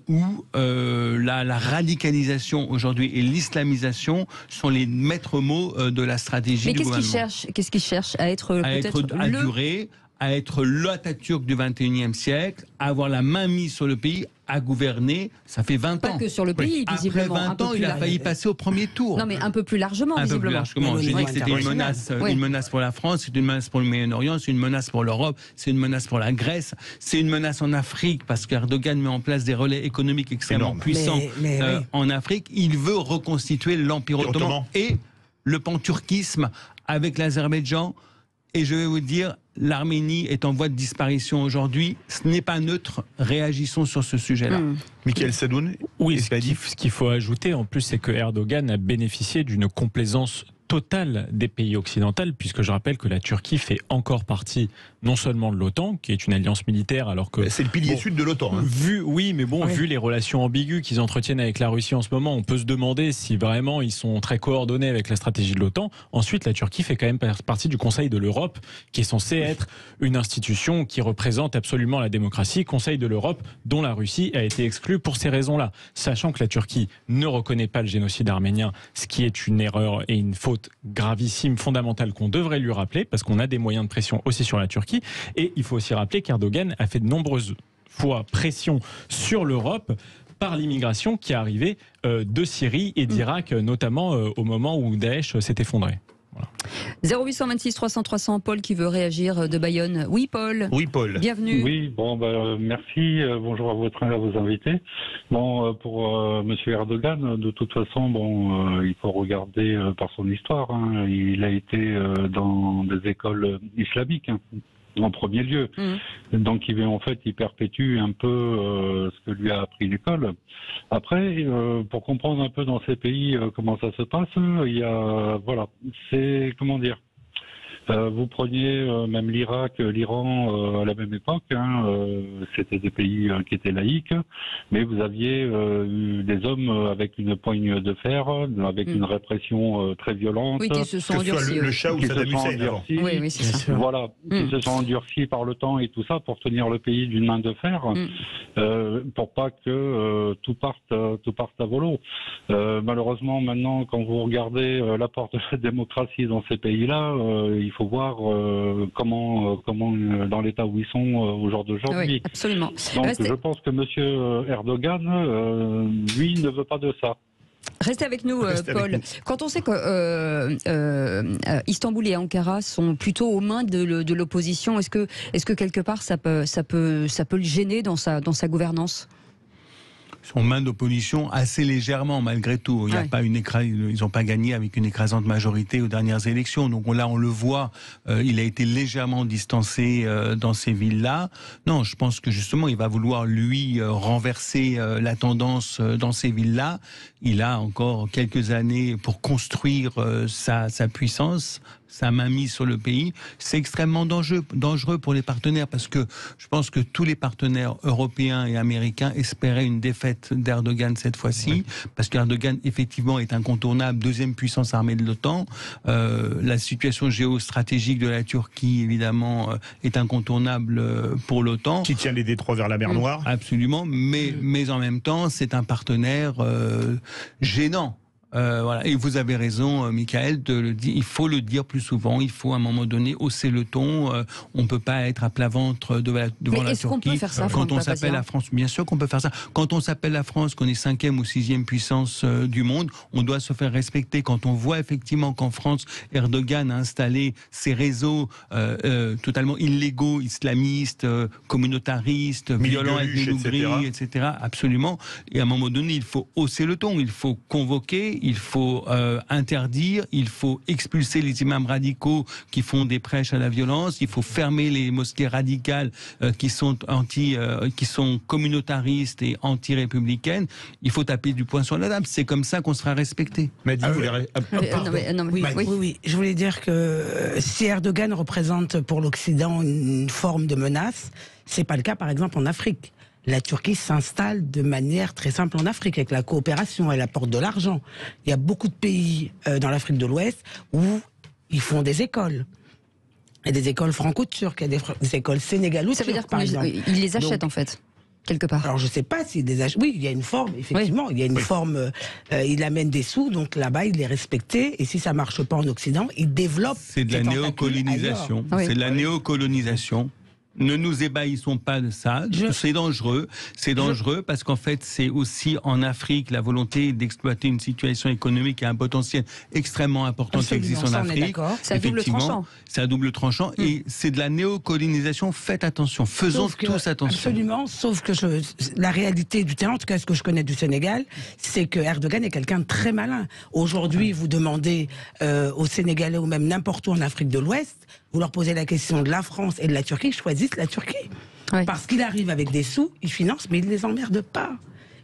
où la radicalisation aujourd'hui et l'islamisation sont les maîtres mots de la stratégie du gouvernement. Mais qu'est-ce qu'il cherche à être à durer, à être l'Atatürk du 21e siècle, à avoir la main mise sur le pays, à gouverner. Ça fait 20 ans. Pas que sur le pays, visiblement. Après 20 ans, il a failli passer au premier tour. Non, mais un peu plus largement, visiblement. Un peu plus largement. J'ai dit que c'était une menace pour la France, c'est une menace pour le Moyen-Orient, c'est une menace pour l'Europe, c'est une menace pour la Grèce, c'est une menace en Afrique, parce qu'Erdogan met en place des relais économiques extrêmement puissants en Afrique. Il veut reconstituer l'Empire ottoman et le panturquisme avec l'Azerbaïdjan. Et je vais vous dire, l'Arménie est en voie de disparition aujourd'hui. Ce n'est pas neutre. Réagissons sur ce sujet-là. Michael Sadoun. Oui, ce qu'il faut ajouter en plus, c'est que Erdogan a bénéficié d'une complaisance totale des pays occidentaux, puisque je rappelle que la Turquie fait encore partie non seulement de l'OTAN, qui est une alliance militaire, alors que... C'est le pilier sud de l'OTAN. Vu les relations ambiguës qu'ils entretiennent avec la Russie en ce moment, on peut se demander si vraiment ils sont très coordonnés avec la stratégie de l'OTAN. Ensuite, la Turquie fait quand même partie du Conseil de l'Europe, qui est censé être une institution qui représente absolument la démocratie, Conseil de l'Europe, dont la Russie a été exclue pour ces raisons-là. Sachant que la Turquie ne reconnaît pas le génocide arménien, ce qui est une erreur et une faute gravissime, fondamentale, qu'on devrait lui rappeler, parce qu'on a des moyens de pression aussi sur la Turquie. Et il faut aussi rappeler qu'Erdogan a fait de nombreuses fois pression sur l'Europe par l'immigration qui est arrivée de Syrie et d'Irak, notamment au moment où Daesh s'est effondré. Voilà. 0826 300 300, Paul qui veut réagir de Bayonne. Oui, Paul. Oui, Paul. Bienvenue. Oui, merci. Bonjour à vos invités. Pour Monsieur Erdogan, de toute façon, il faut regarder par son histoire. Il a été dans des écoles islamiques. En premier lieu. Donc il perpétue un peu ce que lui a appris l'école. Après, pour comprendre un peu dans ces pays comment ça se passe, il y a c'est comment dire. Vous preniez même l'Irak, l'Iran à la même époque, c'était des pays qui étaient laïques, mais vous aviez des hommes avec une poigne de fer, avec une répression très violente. Oui, qui se sont endurcis. Le Shah ou Saddam Hussein. Oui, c'est ça. Voilà, qui se sont endurcis par le temps et tout ça pour tenir le pays d'une main de fer, pour pas que tout parte à volo. Malheureusement, maintenant, quand vous regardez l'apport de la démocratie dans ces pays-là, il faut voir comment dans l'état où ils sont au jour d'aujourd'hui. Oui, absolument. Donc je pense que Monsieur Erdogan, lui, ne veut pas de ça. Restez avec nous, Paul. Quand on sait que Istanbul et Ankara sont plutôt aux mains de l'opposition, est-ce que quelque part ça peut le gêner dans sa gouvernance? Sont main d'opposition assez légèrement malgré tout. Il y a pas ils n'ont pas gagné avec une écrasante majorité aux dernières élections. Donc là, on le voit, il a été légèrement distancé dans ces villes-là. Non, je pense que justement, il va vouloir lui renverser la tendance dans ces villes-là. Il a encore quelques années pour construire sa puissance, sa mainmise sur le pays. C'est extrêmement dangereux pour les partenaires parce que je pense que tous les partenaires européens et américains espéraient une défaite d'Erdogan cette fois-ci, parce qu'Erdogan effectivement est incontournable, deuxième puissance armée de l'OTAN. La situation géostratégique de la Turquie évidemment est incontournable pour l'OTAN. Qui tient les détroits vers la mer Noire. Absolument, mais en même temps c'est un partenaire gênant. Voilà. Et vous avez raison, Michael, de le dire. Il faut le dire plus souvent. Il faut à un moment donné hausser le ton. On ne peut pas être à plat ventre devant la Turquie. Mais est-ce qu'on peut faire ça, quand on s'appelle la France? Bien sûr qu'on peut faire ça. Quand on s'appelle la France, qu'on est 5e ou 6e puissance du monde, on doit se faire respecter. Quand on voit effectivement qu'en France, Erdogan a installé ses réseaux totalement illégaux, islamistes, communautaristes, violents avec les ouvriers, etc. Absolument. Et à un moment donné, il faut hausser le ton. Il faut convoquer. Il faut interdire, il faut expulser les imams radicaux qui font des prêches à la violence, il faut fermer les mosquées radicales qui sont communautaristes et anti-républicaines. Il faut taper du poing sur la table. C'est comme ça qu'on sera respecté. Oui, je voulais dire que si Erdogan représente pour l'Occident une forme de menace, c'est pas le cas par exemple en Afrique. La Turquie s'installe de manière très simple en Afrique, avec la coopération, elle apporte de l'argent. Il y a beaucoup de pays dans l'Afrique de l'Ouest où ils font des écoles. Il y a des écoles franco-turques, il y a des écoles sénégalo-turques. Ça veut dire par exemple. qu'ils les achètent en fait, quelque part. Alors je ne sais pas s'ils les achètent. Oui, il y a une forme, effectivement. Il y a une forme, il amène des sous, donc là-bas il est respecté. Et si ça ne marche pas en Occident, il développe. C'est de la néocolonisation. C'est de la néocolonisation. Ne nous ébahissons pas de ça. C'est dangereux. C'est dangereux parce qu'en fait, c'est aussi en Afrique la volonté d'exploiter une situation économique et un potentiel extrêmement important qui existe en Afrique. C'est à double tranchant. C'est à double tranchant et c'est de la néocolonisation. Faites attention. Faisons tous attention. Absolument. Sauf que la réalité du terrain, en tout cas ce que je connais du Sénégal, c'est que Erdogan est quelqu'un de très malin. Aujourd'hui, vous demandez aux Sénégalais ou même n'importe où en Afrique de l'Ouest, vous leur posez la question de la France et de la Turquie, ils choisissent la Turquie. Parce qu'il arrive avec des sous, il finance, mais il ne les emmerde pas.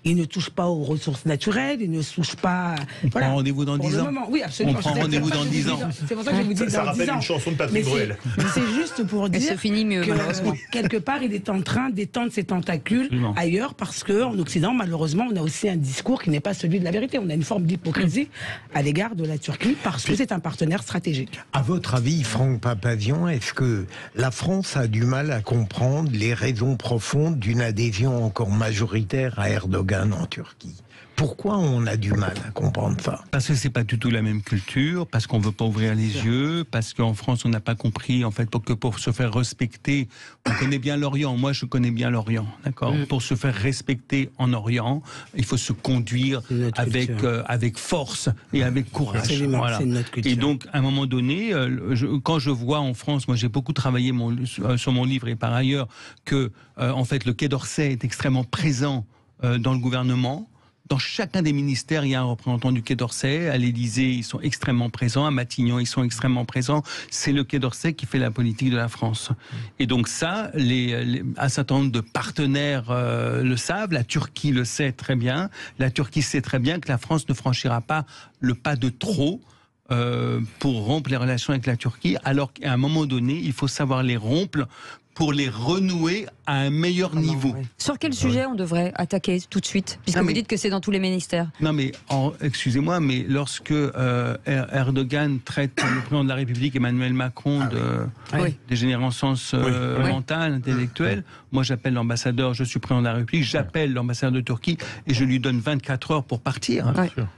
Il ne touche pas aux ressources naturelles, il ne touche pas... On prend rendez-vous dans 10 ans. Oui, absolument. On prend rendez-vous dans 10 ans. C'est pour ça que je vous dis dans 10 ans. Ça rappelle une chanson de Patrick Bruel. C'est juste pour dire ça finit mieux, malheureusement. Quelque part, il est en train d'étendre ses tentacules ailleurs parce qu'en Occident, malheureusement, on a aussi un discours qui n'est pas celui de la vérité. On a une forme d'hypocrisie à l'égard de la Turquie parce que c'est un partenaire stratégique. À votre avis, Franck Papazian, est-ce que la France a du mal à comprendre les raisons profondes d'une adhésion encore majoritaire à Erdogan en Turquie? Pourquoi on a du mal à comprendre ça? Parce que c'est pas du tout la même culture, parce qu'on veut pas ouvrir les yeux, parce qu'en France on n'a pas compris en fait que pour se faire respecter, on connaît bien l'Orient. Moi je connais bien l'Orient, d'accord. Pour se faire respecter en Orient, il faut se conduire avec force et avec courage. Voilà. C'est notre culture. Et donc à un moment donné, quand je vois en France, moi j'ai beaucoup travaillé sur mon livre et par ailleurs que en fait le Quai d'Orsay est extrêmement présent dans le gouvernement. Dans chacun des ministères, il y a un représentant du Quai d'Orsay. À l'Élysée, ils sont extrêmement présents. À Matignon, ils sont extrêmement présents. C'est le Quai d'Orsay qui fait la politique de la France. Et donc ça, un certain nombre de partenaires le savent. La Turquie le sait très bien. La Turquie sait très bien que la France ne franchira pas le pas de trop pour rompre les relations avec la Turquie, alors qu'à un moment donné, il faut savoir les rompre pour les renouer à un meilleur niveau. Sur quel sujet on devrait attaquer tout de suite, puisque vous dites que c'est dans tous les ministères? Non mais, excusez-moi, mais lorsque Erdogan traite le président de la République, Emmanuel Macron, de dégénérescence mentale, intellectuelle, moi j'appelle l'ambassadeur, je suis président de la République, j'appelle l'ambassadeur de Turquie et je lui donne 24 heures pour partir.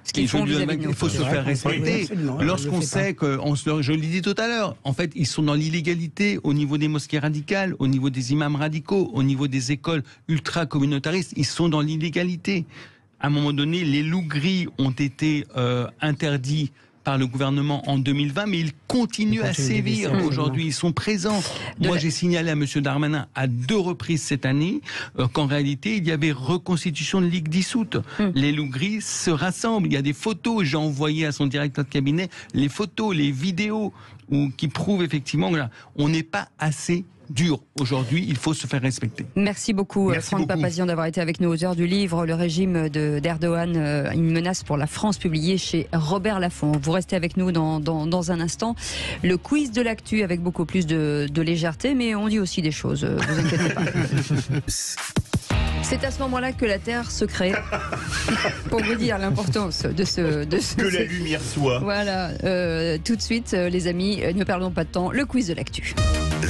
Ce qu'ils font il faut se faire respecter. Lorsqu'on sait que, je l'ai dit tout à l'heure, en fait ils sont dans l'illégalité au niveau des mosquées radicales, au niveau des imams radicaux, au niveau des écoles ultra-communautaristes, ils sont dans l'illégalité. à un moment donné, les loups gris ont été interdits par le gouvernement en 2020, mais ils continuent à sévir. Aujourd'hui, ils sont présents. Moi, j'ai signalé à M. Darmanin à 2 reprises cette année qu'en réalité, il y avait reconstitution de ligue dissoute. Les loups gris se rassemblent. Il y a des photos. J'ai envoyé à son directeur de cabinet les photos, les vidéos qui prouvent effectivement qu'on n'est pas assez dur. Aujourd'hui, il faut se faire respecter. Merci beaucoup, Franck Papazian, d'avoir été avec nous aux heures du livre. Le régime d'Erdogan, une menace pour la France, publié chez Robert Laffont. Vous restez avec nous dans un instant. Le quiz de l'actu avec beaucoup plus de légèreté, mais on dit aussi des choses, vous inquiétez pas. C'est à ce moment-là que la Terre se crée. Pour vous dire l'importance de ce que la lumière soit. Voilà. Tout de suite, les amis, ne perdons pas de temps. Le quiz de l'actu.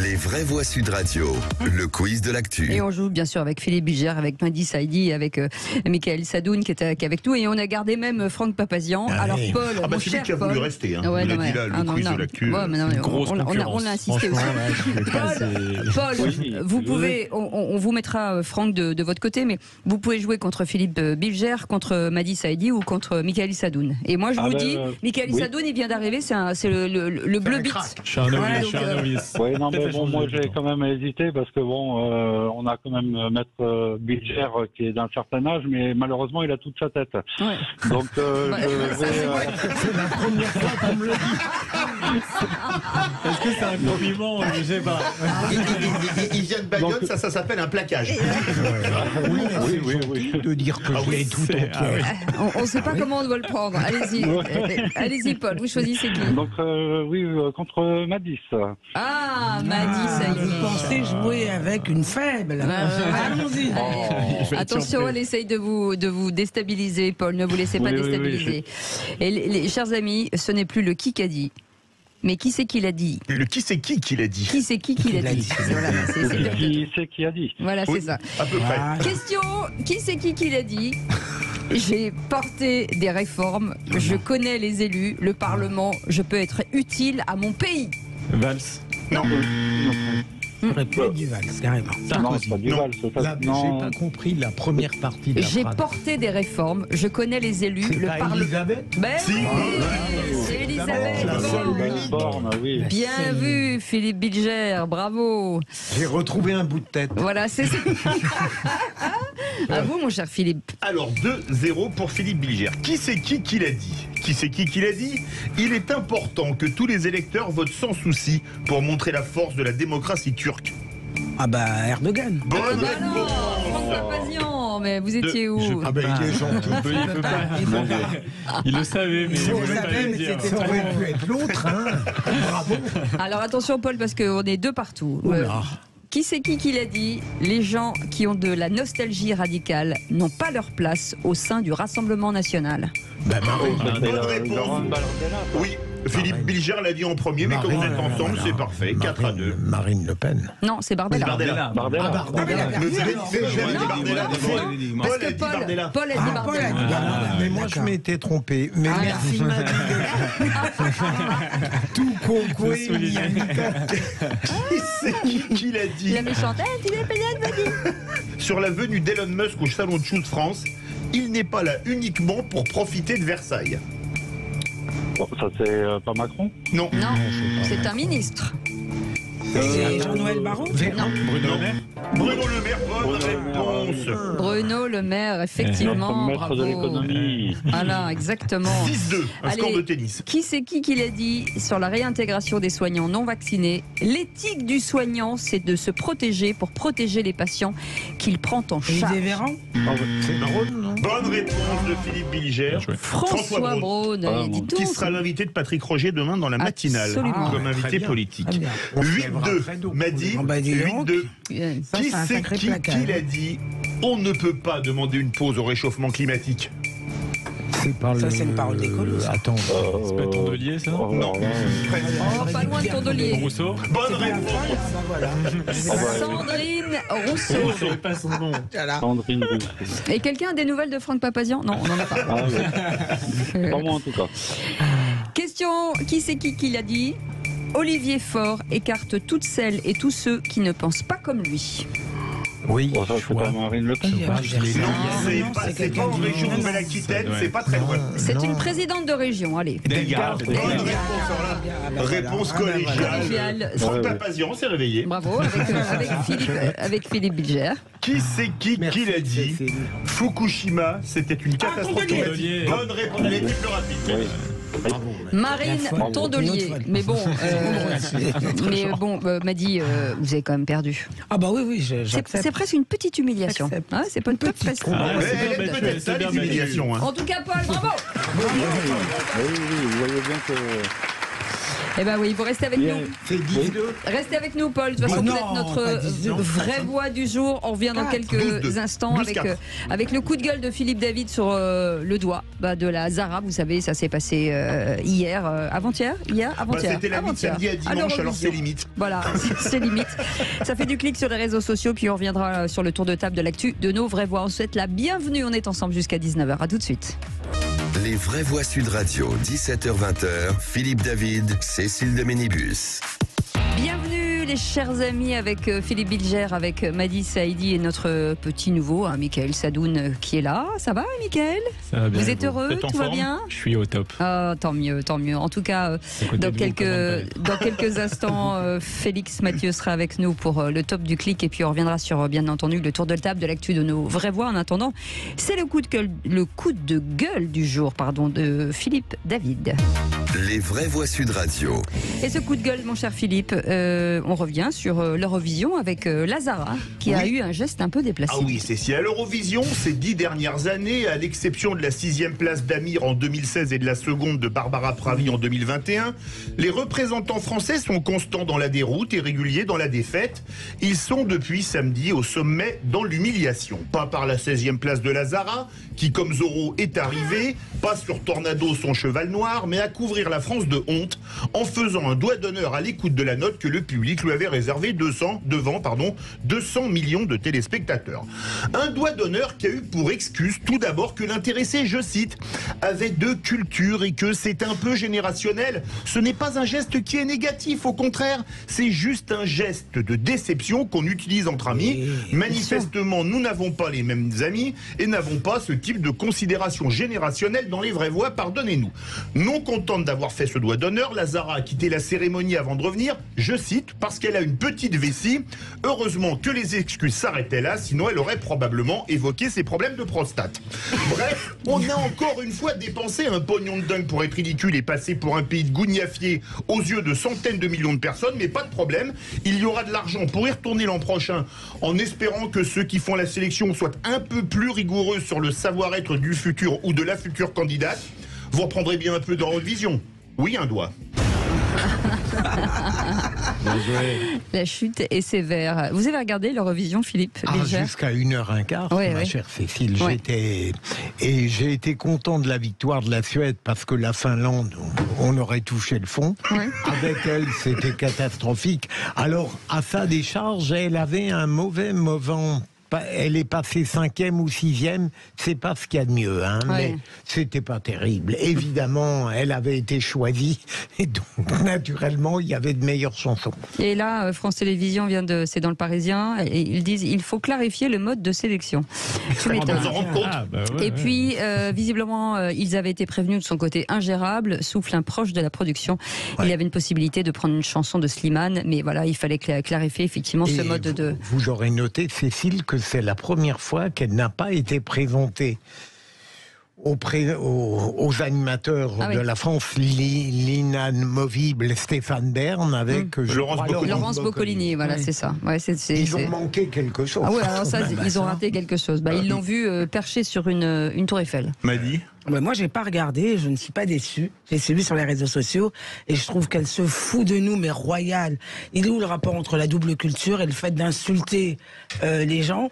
Les vraies voix Sud Radio, le quiz de l'actu. Et on joue bien sûr avec Philippe Bilger, avec Mehdi Saïdi, avec Michael Sadoun qui est avec nous, et on a gardé même Franck Papazian. Alors Paul, mon cher qui a Paul, voulu rester. Il a dit là, le quiz de l'actu. On a insisté aussi. Paul, vous pouvez, on vous mettra Franck de votre côté, mais vous pouvez jouer contre Philippe Bilger, contre Mehdi Saïdi ou contre Michael Sadoun. Et moi je vous dis, Michael Sadoun, il vient d'arriver, c'est le bleu bit. Je suis un novice. Oui, non, mais bon, moi j'ai quand même hésité parce que on a quand même Maître Bilger qui est d'un certain âge, mais malheureusement il a toute sa tête. Ouais. Donc c'est la première fois qu'on me le dit. Est-ce que c'est un compliment? Je sais pas. Il vient de Bayonne, ça s'appelle un plaquage. Oui. De dire que je l'ai tout entier. On ne sait pas comment on doit le prendre. Allez-y, allez-y, Paul. Vous choisissez qui? Donc contre Madis. Ah, Mehdi Saïdi. Vous pensez jouer avec une faible. Allons-y. Attention, elle essaye de vous déstabiliser, Paul. Ne vous laissez pas déstabiliser. Et les chers amis, ce n'est plus le qui a dit. Mais qui c'est qui l'a dit? Le qui c'est qui l'a dit? Qui c'est qui l'a dit? Voilà, qui c'est qui a dit? Voilà, c'est ça. À peu près. Question, qui c'est qui l'a dit? J'ai porté des réformes, je connais les élus, le Parlement, je peux être utile à mon pays. Valls. Non. J'aurais pu être du Valls, carrément. Sarkozy. Non, Là, j'ai pas compris la première partie de la J'ai phrase. porté des réformes, je connais les élus, le Parlement. Elisabeth? Ben Si. oui, c'est Elisabeth Borne. Oui. Bien vu, Philippe Bilger, bravo. J'ai retrouvé un bout de tête. Voilà, c'est ça. À vous, mon cher Philippe. Alors 2-0 pour Philippe Bilger. Qui c'est qui l'a dit? Qui c'est qui l'a dit? Il est important que tous les électeurs votent sans souci pour montrer la force de la démocratie turque. Ah bah Erdogan. Bonne non, réponse. Franck Papazian, mais vous étiez où? Ah ben il est gentil. Il peut pas. Il le savait, mais il ne voulait pas le dire. Ça aurait pu être l'autre, hein. Bravo. Alors attention, Paul, parce qu'on est deux partout. Qui c'est qui l'a dit? Les gens qui ont de la nostalgie radicale n'ont pas leur place au sein du Rassemblement national. Ben, Bonne réponse. Oui, Philippe Bilger l'a dit en premier, mais comme vous êtes ensemble, c'est parfait. 4-2. Marine Le Pen. Non, c'est Bardella. Bardella. Bardella. Mais jamais dit Bardella. Parce que Paul a dit Bardella. Mais moi je m'étais trompé. Mais merci Madeleine. Tout concours. Qui c'est qui l'a dit? La méchante. Tu l'as pas dit. Sur la venue d'Elon Musk au salon de Choose France, il n'est pas là uniquement pour profiter de Versailles. Bon, ça c'est pas Macron? Non. Non, c'est un ministre. C'est Jean-Noël Barrot? Non. Bruno Le Maire. Bruno Le Maire, bonne réponse. Bruno Le Maire, effectivement. Notre maître de l'économie. Voilà, exactement. 6-2, un score de tennis. Qui c'est qui l'a dit sur la réintégration des soignants non vaccinés? L'éthique du soignant, c'est de se protéger pour protéger les patients qu'il prend en charge. Olivier Véran? C'est drôle, non? Bonne réponse de Philippe Bilger. François Braun, il dit tout. Qui sera l'invité de Patrick Roger demain dans la matinale, Absolument. comme invité politique. 8-2, m'a dit. 8-2. Qui c'est qui l'a dit? On ne peut pas demander une pause au réchauffement climatique. Ça, c'est une parole d'écolo. Attends. C'est pas Tondelier, ça? Non. Oh, pas loin de Tondelier. Rousseau. Bonne réponse. Sandrine Rousseau. Je ne savais pas son nom. Sandrine Rousseau. Et quelqu'un a des nouvelles de Franck Papazian? Non, on n'en a pas. Ah oui. Pas moi en tout cas. Question, qui c'est qui l'a dit? Olivier Faure écarte toutes celles et tous ceux qui ne pensent pas comme lui. Oui, Bon, ça, c'est pas Marine Le Pen. C'est pas en région Nouvelle-Aquitaine, c'est pas très loin. C'est une présidente de région, allez. Réponse collégiale. Franck Papazian s'est réveillé. Bravo, avec Philippe Bilger. Qui c'est qui l'a dit? Fukushima, c'était une catastrophe climatique. Bonne réponse, les plus rapides. Marine Tondelier. Mais bon, m'a dit, vous avez quand même perdu. Ah bah oui, j'accepte. C'est presque une petite humiliation. Hein, c'est pas une petite presque. Peut-être ça, les humiliations. En tout cas, Paul, bravo. Oui, vous voyez bien que... Eh ben oui, vous restez avec nous. Restez avec nous, Paul. De toute façon, vous êtes notre vraie voix du jour. On revient dans quelques instants avec le coup de gueule de Philippe David sur le doigt de la Zara. Vous savez, ça s'est passé hier, avant-hier. C'était la limite samedi à dimanche, alors c'est limite. Voilà, c'est limite. Ça fait du clic sur les réseaux sociaux, puis on reviendra sur le tour de table de l'actu de nos vraies voix. On souhaite la bienvenue. On est ensemble jusqu'à 19h. À tout de suite. Les vraies voix Sud Radio, 17h-20h, Philippe David, Cécile de Ménibus. Bienvenue les chers amis avec Philippe Bilger, avec Madi Saïdi et notre petit nouveau, Mickaël Sadoun qui est là. Ça va Mickaël? Ça va bien. Vous êtes heureux? Tout va bien? Je suis au top. Tant mieux. En tout cas, dans quelques instants, Félix Mathieu sera avec nous pour le top du clic et puis on reviendra sur, bien entendu, le tour de table de l'actu de nos vraies voix. En attendant, c'est le coup de gueule du jour, de Philippe David. Les vraies voix Sud Radio. Et ce coup de gueule, mon cher Philippe, on revient sur l'Eurovision avec la Zara, qui a eu un geste un peu déplacé. Ah oui, c'est si à l'Eurovision, ces 10 dernières années, à l'exception de la 6e place d'Amir en 2016 et de la seconde de Barbara Pravi en 2021, les représentants français sont constants dans la déroute et réguliers dans la défaite. Ils sont depuis samedi au sommet dans l'humiliation. Pas par la 16e place de la Zara, qui comme Zorro est arrivé, pas sur Tornado son cheval noir, mais à couvrir la France de honte en faisant un doigt d'honneur à l'écoute de la note que le public lui avait réservée devant 200 millions de téléspectateurs. Un doigt d'honneur qui a eu pour excuse tout d'abord que l'intéressé, je cite, avait de culture et que c'est un peu générationnel. Ce n'est pas un geste qui est négatif, au contraire, c'est juste un geste de déception qu'on utilise entre amis. Manifestement, nous n'avons pas les mêmes amis et n'avons pas ce type de considération générationnelle dans les vraies voix, pardonnez-nous. Non contente d'avoir fait ce doigt d'honneur, la Zara a quitté la cérémonie avant de revenir, je cite, parce qu'elle a une petite vessie. Heureusement que les excuses s'arrêtaient là, sinon elle aurait probablement évoqué ses problèmes de prostate. Bref, on a encore une fois dépensé un pognon de dingue pour être ridicule et passer pour un pays de gougnafier aux yeux de centaines de millions de personnes, mais pas de problème, il y aura de l'argent pour y retourner l'an prochain, en espérant que ceux qui font la sélection soient un peu plus rigoureux sur le savoir-être du futur ou de la future candidate. Vous reprendrez bien un peu d'Eurovision. Oui, un doigt. La chute est sévère. Vous avez regardé l'Eurovision, Philippe? Jusqu'à 1h15, ma chère Cécile. J'ai été content de la victoire de la Suède parce que la Finlande, on aurait touché le fond. Avec elle, c'était catastrophique. Alors, à sa décharge, elle avait un mauvais moment. Elle est passée 5e ou 6e, c'est pas ce qu'il y a de mieux, mais c'était pas terrible. Évidemment, elle avait été choisie, et donc naturellement, il y avait de meilleures chansons. Et là, France Télévisions c'est dans le Parisien, et ils disent il faut clarifier le mode de sélection. Et puis, visiblement, ils avaient été prévenus de son côté ingérable, souffle un proche de la production. Il y avait une possibilité de prendre une chanson de Slimane, mais voilà, il fallait clarifier effectivement ce mode de... Vous aurez noté, Cécile, que c'est la première fois qu'elle n'a pas été présentée aux animateurs de la France, l'inamovible Stéphane Bern avec Laurence Boccolini. Voilà, c'est ça. Ils ont manqué quelque chose. Ah ouais, alors ça, ils ont raté quelque chose. Ils l'ont vu perché sur une tour Eiffel. Madi? Moi, j'ai pas regardé, je ne suis pas déçue. J'ai suivi sur les réseaux sociaux et je trouve qu'elle se fout de nous, mais royale. Il est où le rapport entre la double culture et le fait d'insulter les gens?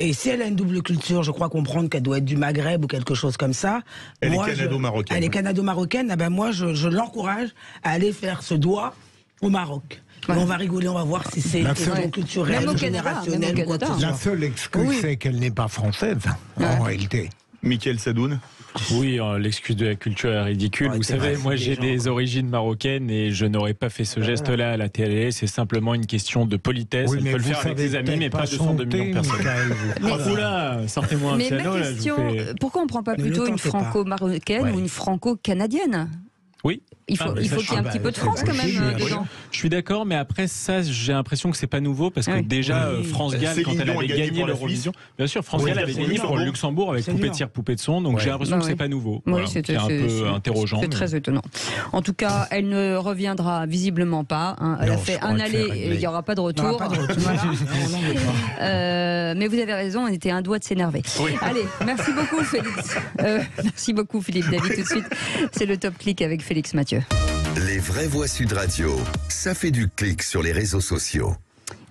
Et si elle a une double culture, je crois comprendre qu'elle doit être du Maghreb ou quelque chose comme ça. Elle est canado-marocaine. Elle est canado-marocaine. Moi, je l'encourage à aller faire ce doigt au Maroc. On va rigoler, on va voir si c'est culturel, générationnel ou quoi que ce soit. La seule excuse, c'est qu'elle n'est pas française, en réalité. Mickaël Sadoun. Oui, l'excuse de la culture est ridicule. Vous savez, moi j'ai des origines marocaines et je n'aurais pas fait ce geste-là à la télé. C'est simplement une question de politesse. Oui, On peut le faire avec des amis, mais pas 202 millions de personnes. Oula, sortez-moi un Mais piano. ma Là, question, pourquoi on ne prend pas Mais plutôt le temps une fait pas. franco-marocaine ou une franco-canadienne? Oui. Il faut qu'il y ait un petit peu de France quand même dedans. Je suis d'accord, mais après ça, j'ai l'impression que c'est pas nouveau parce que déjà France Gall, quand elle avait gagné l'Eurovision, bien sûr, France Gall avait gagné pour le Luxembourg avec Poupée de cire, Poupée de son, donc j'ai l'impression que c'est pas nouveau. Oui, Voilà. C'est un peu interrogeant. C'est très étonnant. En tout cas, elle ne reviendra visiblement pas. Hein. Elle a fait un aller et il n'y aura pas de retour. Mais vous avez raison, on était un doigt de s'énerver. Oui. Allez, merci beaucoup Félix. Merci beaucoup Philippe David. Tout de suite, c'est le Top Clic avec Félix Mathieu. Les vraies voix Sud Radio, ça fait du clic sur les réseaux sociaux.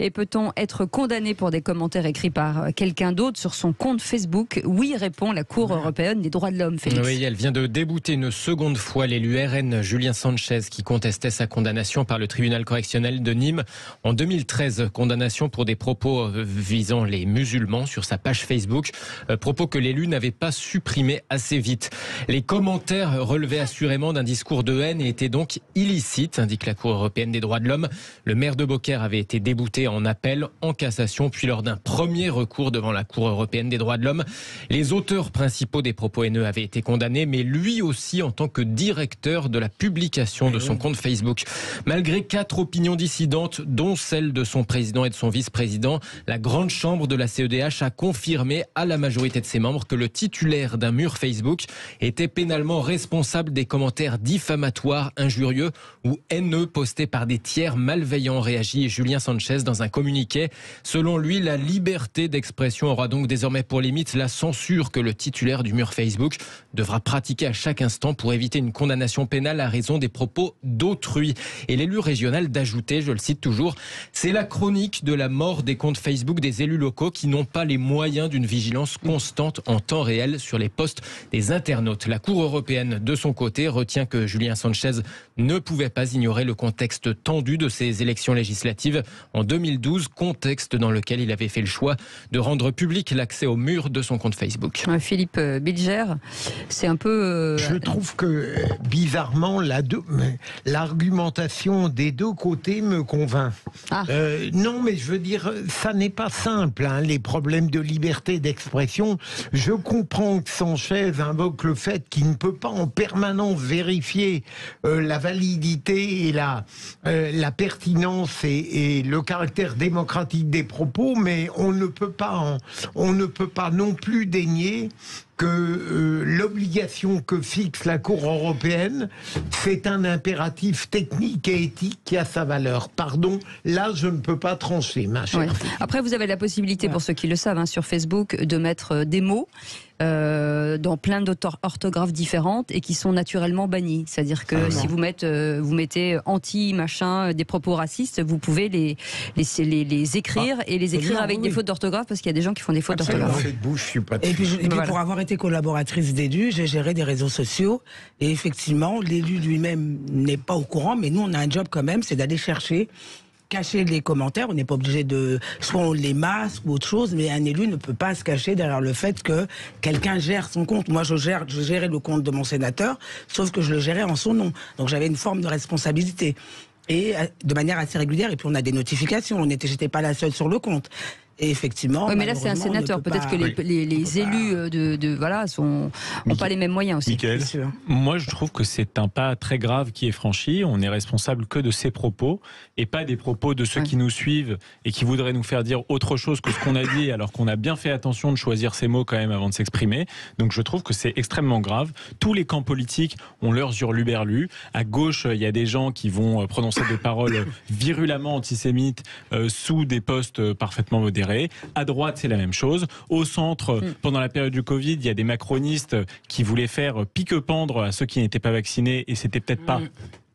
Et peut-on être condamné pour des commentaires écrits par quelqu'un d'autre sur son compte Facebook? Oui, répond la Cour européenne des droits de l'homme, Félix. Oui, elle vient de débouter une seconde fois l'élu RN Julien Sanchez qui contestait sa condamnation par le tribunal correctionnel de Nîmes en 2013. Condamnation pour des propos visant les musulmans sur sa page Facebook. Propos que l'élu n'avait pas supprimés assez vite. Les commentaires relevaient assurément d'un discours de haine et étaient donc illicites, indique la Cour européenne des droits de l'homme. Le maire de Beaucaire avait été débouté en appel, en cassation, puis lors d'un premier recours devant la Cour européenne des droits de l'homme. Les auteurs principaux des propos haineux avaient été condamnés, mais lui aussi en tant que directeur de la publication de son compte Facebook. Malgré 4 opinions dissidentes, dont celle de son président et de son vice-président, la grande chambre de la CEDH a confirmé à la majorité de ses membres que le titulaire d'un mur Facebook était pénalement responsable des commentaires diffamatoires, injurieux ou haineux postés par des tiers malveillants, réagit Julien Sanchez dans un communiqué. Selon lui, la liberté d'expression aura donc désormais pour limite la censure que le titulaire du mur Facebook devra pratiquer à chaque instant pour éviter une condamnation pénale à raison des propos d'autrui. Et l'élu régional d'ajouter, je le cite toujours, c'est la chronique de la mort des comptes Facebook des élus locaux qui n'ont pas les moyens d'une vigilance constante en temps réel sur les posts des internautes. La Cour européenne, de son côté, retient que Julien Sanchez ne pouvait pas ignorer le contexte tendu de ces élections législatives en 2012, contexte dans lequel il avait fait le choix de rendre public l'accès au mur de son compte Facebook. Philippe Bilger, c'est un peu... Je trouve que, bizarrement, l'argumentation des deux côtés me convainc. Non, mais je veux dire, ça n'est pas simple, hein, les problèmes de liberté d'expression. Je comprends que Sanchez invoque le fait qu'il ne peut pas en permanence vérifier la validité et la pertinence et le caractère démocratique des propos, mais on ne peut pas non plus dénier que l'obligation que fixe la Cour européenne, c'est un impératif technique et éthique qui a sa valeur. Pardon, là je ne peux pas trancher, ma chère. Après, vous avez la possibilité, pour ceux qui le savent, hein, sur Facebook, de mettre des mots dans plein d'orthographes différentes et qui sont naturellement bannis. C'est-à-dire que si vous mettez anti-machin, des propos racistes, vous pouvez les écrire et les écrire avec des fautes d'orthographe parce qu'il y a des gens qui font des fautes d'orthographe. Et puis pour avoir été collaboratrice d'élu, j'ai géré des réseaux sociaux et effectivement, l'élu lui-même n'est pas au courant, mais nous on a un job quand même, c'est d'aller chercher, cacher les commentaires. On n'est pas obligé de... Soit on les masque ou autre chose, mais un élu ne peut pas se cacher derrière le fait que quelqu'un gère son compte. Moi, je gérais le compte de mon sénateur, sauf que je le gérais en son nom. Donc j'avais une forme de responsabilité. Et de manière assez régulière. Et puis on a des notifications. J'étais pas la seule sur le compte. Et effectivement. Oui, mais là, c'est un sénateur. Peut-être que les élus n'ont pas les mêmes moyens aussi. Mickaël. Moi, je trouve que c'est un pas très grave qui est franchi. On n'est responsable que de ses propos et pas des propos de ceux qui nous suivent et qui voudraient nous faire dire autre chose que ce qu'on a dit, alors qu'on a bien fait attention de choisir ses mots quand même avant de s'exprimer. Donc, je trouve que c'est extrêmement grave. Tous les camps politiques ont leurs hurluberlus. À gauche, il y a des gens qui vont prononcer des paroles virulemment antisémites sous des posts parfaitement modérés. À droite, c'est la même chose. Au centre, pendant la période du Covid, il y a des macronistes qui voulaient faire pique-pendre à ceux qui n'étaient pas vaccinés et c'était peut-être pas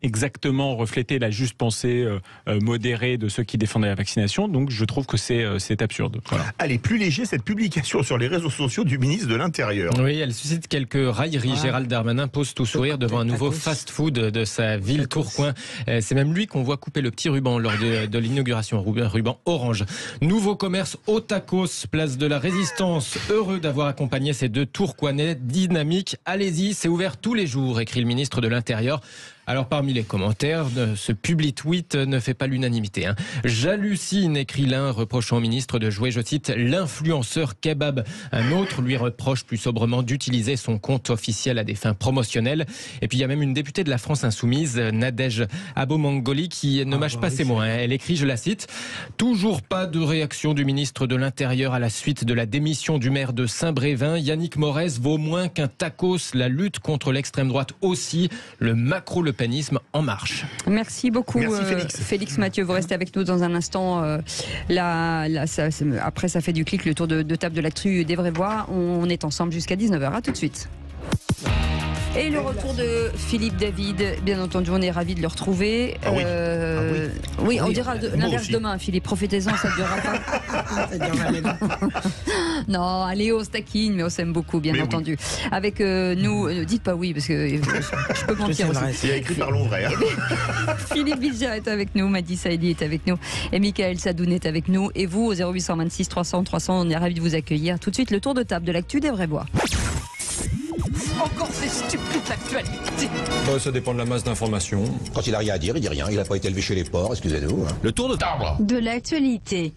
exactement refléter la juste pensée modérée de ceux qui défendaient la vaccination. Donc je trouve que c'est absurde. Voilà. Elle est plus léger, cette publication sur les réseaux sociaux du ministre de l'Intérieur. Oui, elle suscite quelques railleries. Gérald Darmanin pose tout sourire devant un nouveau fast-food de sa ville, Tourcoing. C'est même lui qu'on voit couper le petit ruban lors de l'inauguration, ruban orange. Nouveau commerce au tacos, place de la Résistance. Heureux d'avoir accompagné ces deux Tourcoingais dynamiques. Allez-y, c'est ouvert tous les jours, écrit le ministre de l'Intérieur. Alors parmi les commentaires, ce public tweet ne fait pas l'unanimité. J'hallucine, écrit l'un, reprochant au ministre de jouer, je cite, l'influenceur kebab. Un autre lui reproche plus sobrement d'utiliser son compte officiel à des fins promotionnelles. Et puis il y a même une députée de la France Insoumise, Nadège Abomangoli, qui ne mâche pas ses mots. Elle écrit, je la cite, toujours pas de réaction du ministre de l'Intérieur à la suite de la démission du maire de Saint-Brévin. Yannick Morez vaut moins qu'un tacos. La lutte contre l'extrême droite aussi. Le macro-le pénisme en marche. Merci beaucoup. Merci Félix Mathieu, vous restez avec nous dans un instant. Après, ça fait du clic, le tour de table de l'actu des vraies voix. On est ensemble jusqu'à 19h. À tout de suite. Et le retour de Philippe David, bien entendu, on est ravis de le retrouver. Oui, on dira l'inverse demain, Philippe. Profitez-en, ça ne durera pas. Non, allez, on se taquine, mais on s'aime beaucoup, bien entendu. Avec nous, dites pas oui, parce que je peux mentir aussi. Il a écrit Parlons vrai. Philippe Bilger est avec nous, Madi Saïdi est avec nous, et Michael Sadoun est avec nous. Et vous, au 0826 300 300, on est ravis de vous accueillir. Tout de suite, le tour de table de l'actu des vraies voix. Encore ces stupides actualités. Ça dépend de la masse d'informations. Quand il a rien à dire, il dit rien. Il n'a pas été élevé chez les porcs, excusez-nous. Le tour de table De l'actualité.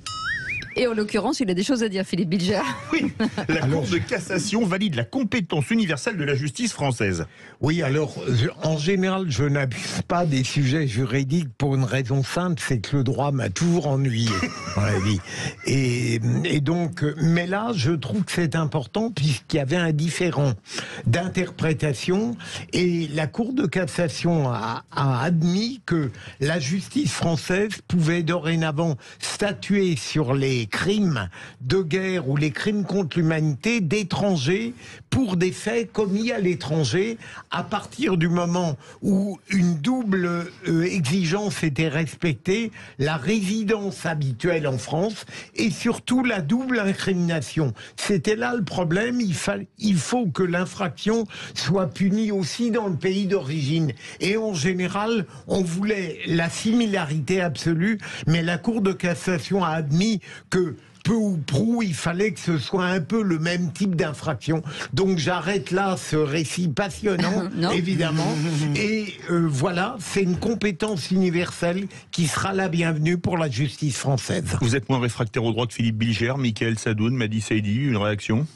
Et en l'occurrence, il a des choses à dire, Philippe Bilger. Oui, la Cour de cassation valide la compétence universelle de la justice française. Oui, alors, en général, je n'abuse pas des sujets juridiques pour une raison simple, c'est que le droit m'a toujours ennuyé dans la vie. Et donc, mais là, je trouve que c'est important puisqu'il y avait un différent d'interprétation et la Cour de cassation a admis que la justice française pouvait dorénavant statuer sur les crimes de guerre ou les crimes contre l'humanité d'étrangers pour des faits commis à l'étranger à partir du moment où une double exigence était respectée, la résidence habituelle en France et surtout la double incrimination. C'était là le problème, il faut que l'infraction soit punie aussi dans le pays d'origine. Et en général, on voulait la similarité absolue, mais la Cour de cassation a admis que peu ou prou, il fallait que ce soit un peu le même type d'infraction. Donc j'arrête là ce récit passionnant, évidemment. Et voilà, c'est une compétence universelle qui sera la bienvenue pour la justice française. Vous êtes moins réfractaire au droit que Philippe Bilger, Michael Sadoun, Madi Saïdi, une réaction ?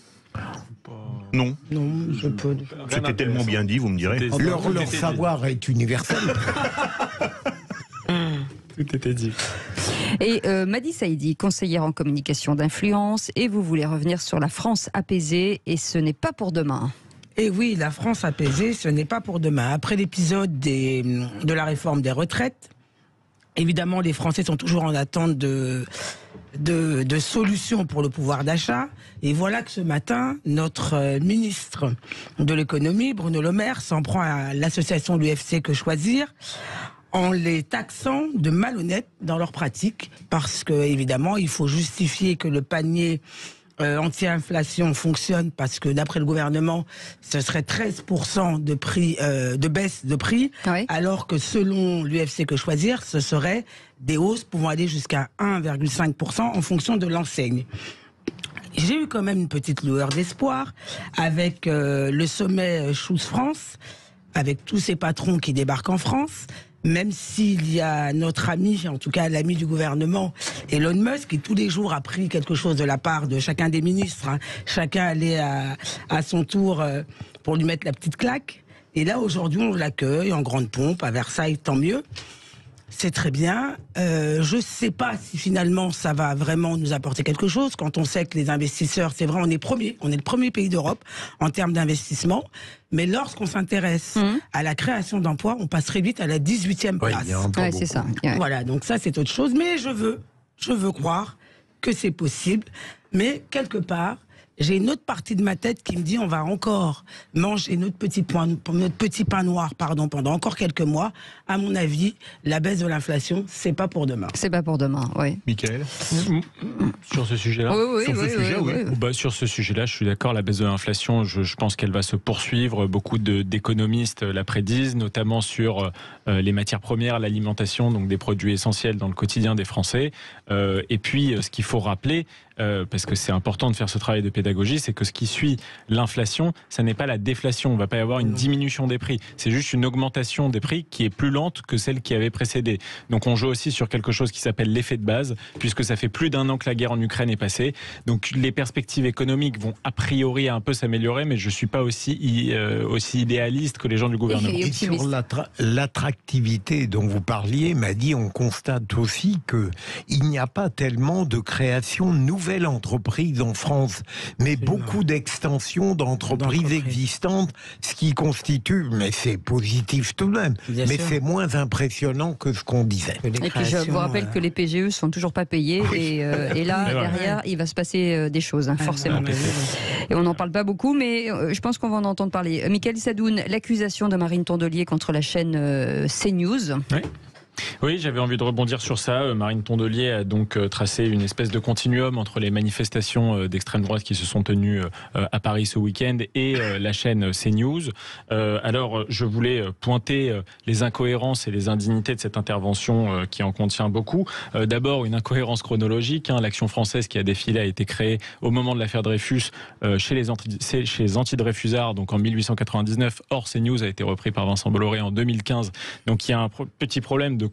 Non. Non, je peux. C'était tellement bien dit, vous me direz. Leur savoir est universel. Tout était dit. Et Madi Saïdi, conseillère en communication d'influence, et vous voulez revenir sur la France apaisée, et ce n'est pas pour demain. Et oui, la France apaisée, ce n'est pas pour demain. Après l'épisode de la réforme des retraites, évidemment, les Français sont toujours en attente de solutions pour le pouvoir d'achat. Et voilà que ce matin, notre ministre de l'économie, Bruno Le Maire, s'en prend à l'association de l'UFC Que Choisir, en les taxant de malhonnêtes dans leurs pratiques, parce que évidemment, il faut justifier que le panier anti-inflation fonctionne, parce que d'après le gouvernement, ce serait 13% de prix, de baisse de prix, alors que selon l'UFC Que Choisir, ce serait des hausses pouvant aller jusqu'à 1,5% en fonction de l'enseigne. J'ai eu quand même une petite lueur d'espoir avec le sommet Choose France, avec tous ces patrons qui débarquent en France, même s'il y a notre ami, en tout cas l'ami du gouvernement, Elon Musk, qui tous les jours a pris quelque chose de la part de chacun des ministres. Chacun allait à son tour pour lui mettre la petite claque. Et là, aujourd'hui, on l'accueille en grande pompe à Versailles, tant mieux. C'est très bien. Je ne sais pas si finalement ça va vraiment nous apporter quelque chose, quand on sait que les investisseurs, c'est vrai, on est le premier pays d'Europe en termes d'investissement, mais lorsqu'on s'intéresse à la création d'emplois, on passerait vite à la 18e place. Ouais, c'est ça. Ouais. Voilà, donc ça c'est autre chose, mais je veux croire que c'est possible, mais quelque part, j'ai une autre partie de ma tête qui me dit on va encore manger notre petit pain noir pendant encore quelques mois. À mon avis, la baisse de l'inflation, c'est pas pour demain. C'est pas pour demain, oui. Michael, sur ce sujet-là, sur ce sujet-là, je suis d'accord. La baisse de l'inflation, je pense qu'elle va se poursuivre. Beaucoup d'économistes la prédisent, notamment sur les matières premières, l'alimentation, donc des produits essentiels dans le quotidien des Français. Et puis, ce qu'il faut rappeler, parce que c'est important de faire ce travail de pédagogie, c'est que ce qui suit l'inflation, ça n'est pas la déflation. On ne va pas y avoir une diminution des prix. C'est juste une augmentation des prix qui est plus lente que celle qui avait précédé. Donc on joue aussi sur quelque chose qui s'appelle l'effet de base, puisque ça fait plus d'1 an que la guerre en Ukraine est passée. Donc les perspectives économiques vont a priori un peu s'améliorer, mais je ne suis pas aussi idéaliste que les gens du gouvernement. Et sur l'attractivité dont vous parliez, Madi, on constate aussi qu'il n'y a pas tellement de création nouvelle entreprise en France, mais beaucoup d'extensions d'entreprises existantes, ce qui constitue, mais c'est positif tout de même, mais c'est moins impressionnant que ce qu'on disait. Et puis je vous rappelle que les PGE ne sont toujours pas payés, et là, derrière, il va se passer des choses, forcément. Et on n'en parle pas beaucoup, mais je pense qu'on va en entendre parler. Michael Sadoun, l'accusation de Marine Tondelier contre la chaîne CNews. Oui, j'avais envie de rebondir sur ça. Marine Tondelier a donc tracé une espèce de continuum entre les manifestations d'extrême droite qui se sont tenues à Paris ce week-end et la chaîne CNews. Alors, je voulais pointer les incohérences et les indignités de cette intervention qui en contient beaucoup. D'abord, une incohérence chronologique. L'Action française qui a défilé a été créée au moment de l'affaire Dreyfus chez les anti-Dreyfusards, donc en 1899. Or, CNews a été repris par Vincent Bolloré en 2015. Donc, il y a un petit problème de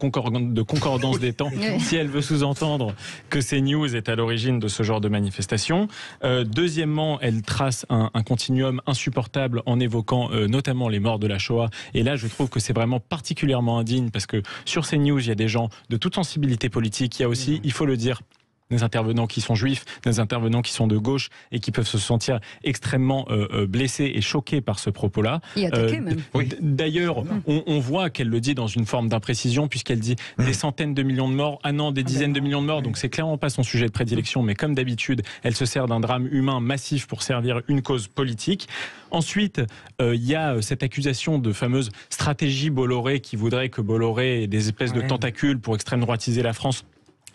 concordance des temps, si elle veut sous-entendre que CNews est à l'origine de ce genre de manifestation. Deuxièmement, elle trace un continuum insupportable en évoquant notamment les morts de la Shoah. Et là, je trouve que c'est vraiment particulièrement indigne parce que sur CNews, il y a des gens de toute sensibilité politique. Il y a aussi, il faut le dire, des intervenants qui sont juifs, des intervenants qui sont de gauche et qui peuvent se sentir extrêmement blessés et choqués par ce propos-là. Et attaqués même. D'ailleurs, on voit qu'elle le dit dans une forme d'imprécision puisqu'elle dit des centaines de millions de morts, des dizaines de millions de morts, donc c'est clairement pas son sujet de prédilection, mais comme d'habitude, elle se sert d'un drame humain massif pour servir une cause politique. Ensuite, il y a cette accusation de fameuse stratégie Bolloré qui voudrait que Bolloré ait des espèces de tentacules pour extrême droitiser la France.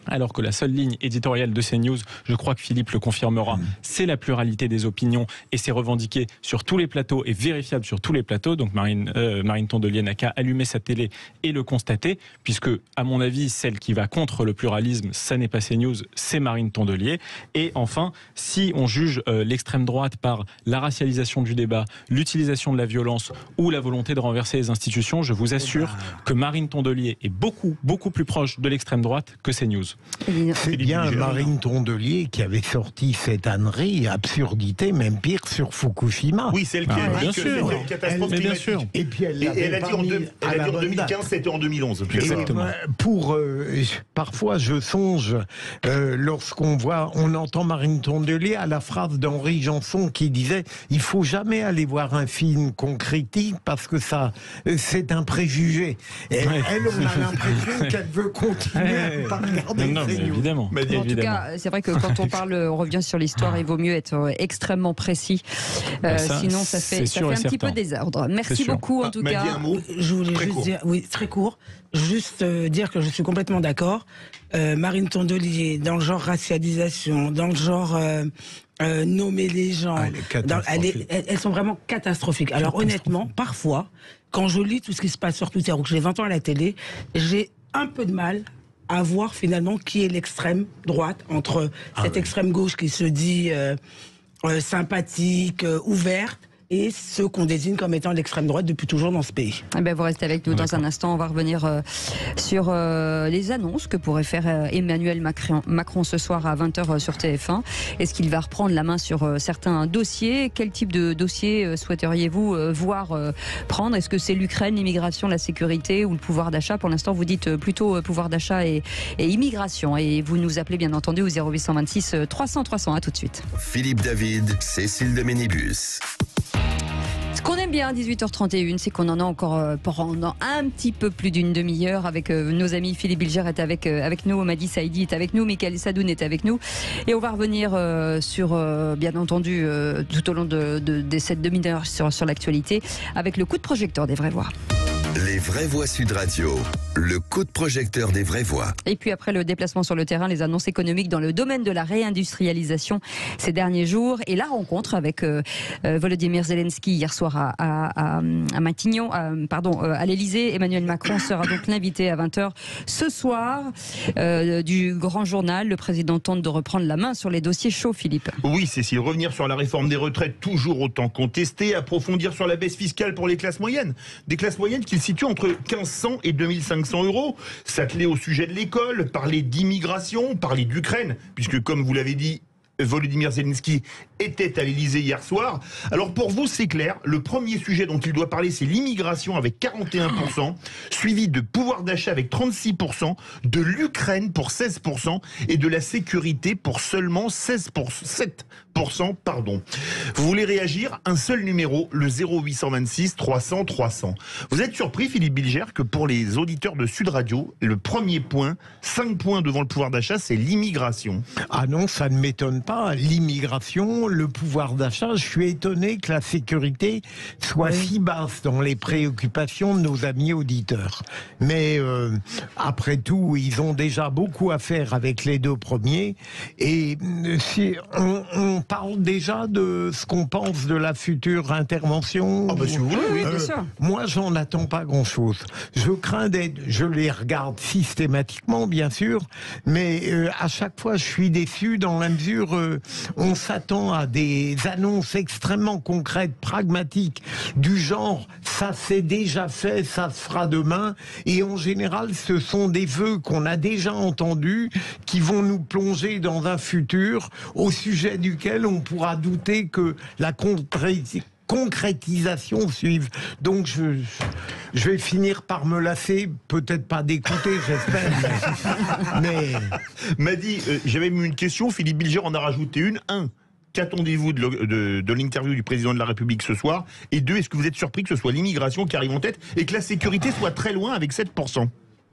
Alors que la seule ligne éditoriale de CNews, je crois que Philippe le confirmera, c'est la pluralité des opinions et c'est revendiqué sur tous les plateaux et vérifiable sur tous les plateaux. Donc Marine Tondelier n'a qu'à allumer sa télé et le constater, puisque à mon avis, celle qui va contre le pluralisme, ça n'est pas CNews, c'est Marine Tondelier. Et enfin, si on juge l'extrême droite par la racialisation du débat, l'utilisation de la violence ou la volonté de renverser les institutions, je vous assure que Marine Tondelier est beaucoup, beaucoup plus proche de l'extrême droite que CNews. C'est bien Marine Tondelier qui avait sorti cette ânerie, absurdité, même pire, sur Fukushima. Oui, celle qui a dit que c'était une catastrophe climatique. Et puis elle a dit en 2015, c'était en 2011. Exactement. Parfois, je songe, on entend Marine Tondelier à la phrase d'Henri Janson qui disait « Il faut jamais aller voir un film qu'on critique parce que ça, c'est un préjugé. » Elle, on a l'impression qu'elle veut continuer à regarder. Non, mais évidemment. En tout cas, c'est vrai que quand on revient sur l'histoire, il vaut mieux être extrêmement précis. Sinon, ça fait un petit peu désordre. Merci beaucoup, en tout cas. Je voulais juste dire, très court, juste dire que je suis complètement d'accord. Marine Tondelier, dans le genre racialisation, dans le genre nommer les gens, elles sont vraiment catastrophiques. Alors honnêtement, parfois, quand je lis tout ce qui se passe sur Twitter ou que je les entends à la télé, j'ai un peu de mal à voir finalement qui est l'extrême droite entre cette extrême gauche qui se dit sympathique, ouverte, et ceux qu'on désigne comme étant l'extrême droite depuis toujours dans ce pays. Vous restez avec nous dans un instant. On va revenir sur les annonces que pourrait faire Emmanuel Macron ce soir à 20h sur TF1. Est-ce qu'il va reprendre la main sur certains dossiers? Quel type de dossier souhaiteriez-vous voir prendre? Est-ce que c'est l'Ukraine, l'immigration, la sécurité ou le pouvoir d'achat? Pour l'instant, vous dites plutôt pouvoir d'achat et immigration. Et vous nous appelez bien entendu au 0826 300 300. À tout de suite. Philippe David, Cécile de Ménibus. Ce qu'on aime bien à 18h31, c'est qu'on en a encore pendant un petit peu plus d'une demi-heure avec nos amis. Philippe Bilger est avec nous, Madi Saïdi est avec nous, Michael Sadoun est avec nous. Et on va revenir sur, bien entendu, tout au long de cette demi-heure sur l'actualité, avec le coup de projecteur des vraies voix. Les vraies voix Sud Radio, le coup de projecteur des vraies voix. Et puis après le déplacement sur le terrain, les annonces économiques dans le domaine de la réindustrialisation ces derniers jours et la rencontre avec Volodymyr Zelensky hier soir à Matignon, à l'Elysée. Emmanuel Macron sera donc l'invité à 20h ce soir du Grand Journal. Le président tente de reprendre la main sur les dossiers chauds, Philippe. Oui, Cécile, revenir sur la réforme des retraites toujours autant contestée, approfondir sur la baisse fiscale pour les classes moyennes. Des classes moyennes qui se situent entre 1500 et 2500 euros. S'atteler au sujet de l'école, parler d'immigration, parler d'Ukraine, puisque comme vous l'avez dit, Volodymyr Zelensky était à l'Elysée hier soir. Alors pour vous, c'est clair, le premier sujet dont il doit parler, c'est l'immigration avec 41%, suivi de pouvoir d'achat avec 36%, de l'Ukraine pour 16% et de la sécurité pour seulement 7%. Vous voulez réagir? Un seul numéro, le 0826 300 300. Vous êtes surpris, Philippe Bilger, que pour les auditeurs de Sud Radio, le premier point, 5 points devant le pouvoir d'achat, c'est l'immigration. Ah non, ça ne m'étonne pas. L'immigration, le pouvoir d'achat, je suis étonné que la sécurité soit si basse dans les préoccupations de nos amis auditeurs. Mais après tout, ils ont déjà beaucoup à faire avec les deux premiers. Et si on parle déjà de ce qu'on pense de la future intervention. Ah bah si vous voulez, oui, bien sûr. Moi, j'en attends pas grand-chose. Je crains je les regarde systématiquement, bien sûr, mais à chaque fois, je suis déçu dans la mesure on s'attend à des annonces extrêmement concrètes, pragmatiques, du genre ça s'est déjà fait, ça se fera demain, et en général, ce sont des vœux qu'on a déjà entendus, qui vont nous plonger dans un futur au sujet duquel on pourra douter que la concrétisation suive. Donc je vais finir par me lasser, peut-être pas d'écouter, j'espère. Mais Madi, j'avais mis une question, Philippe Bilger en a rajouté une. Qu'attendez-vous de l'interview du président de la République ce soir? Et 2, est-ce que vous êtes surpris que ce soit l'immigration qui arrive en tête et que la sécurité soit très loin avec 7%?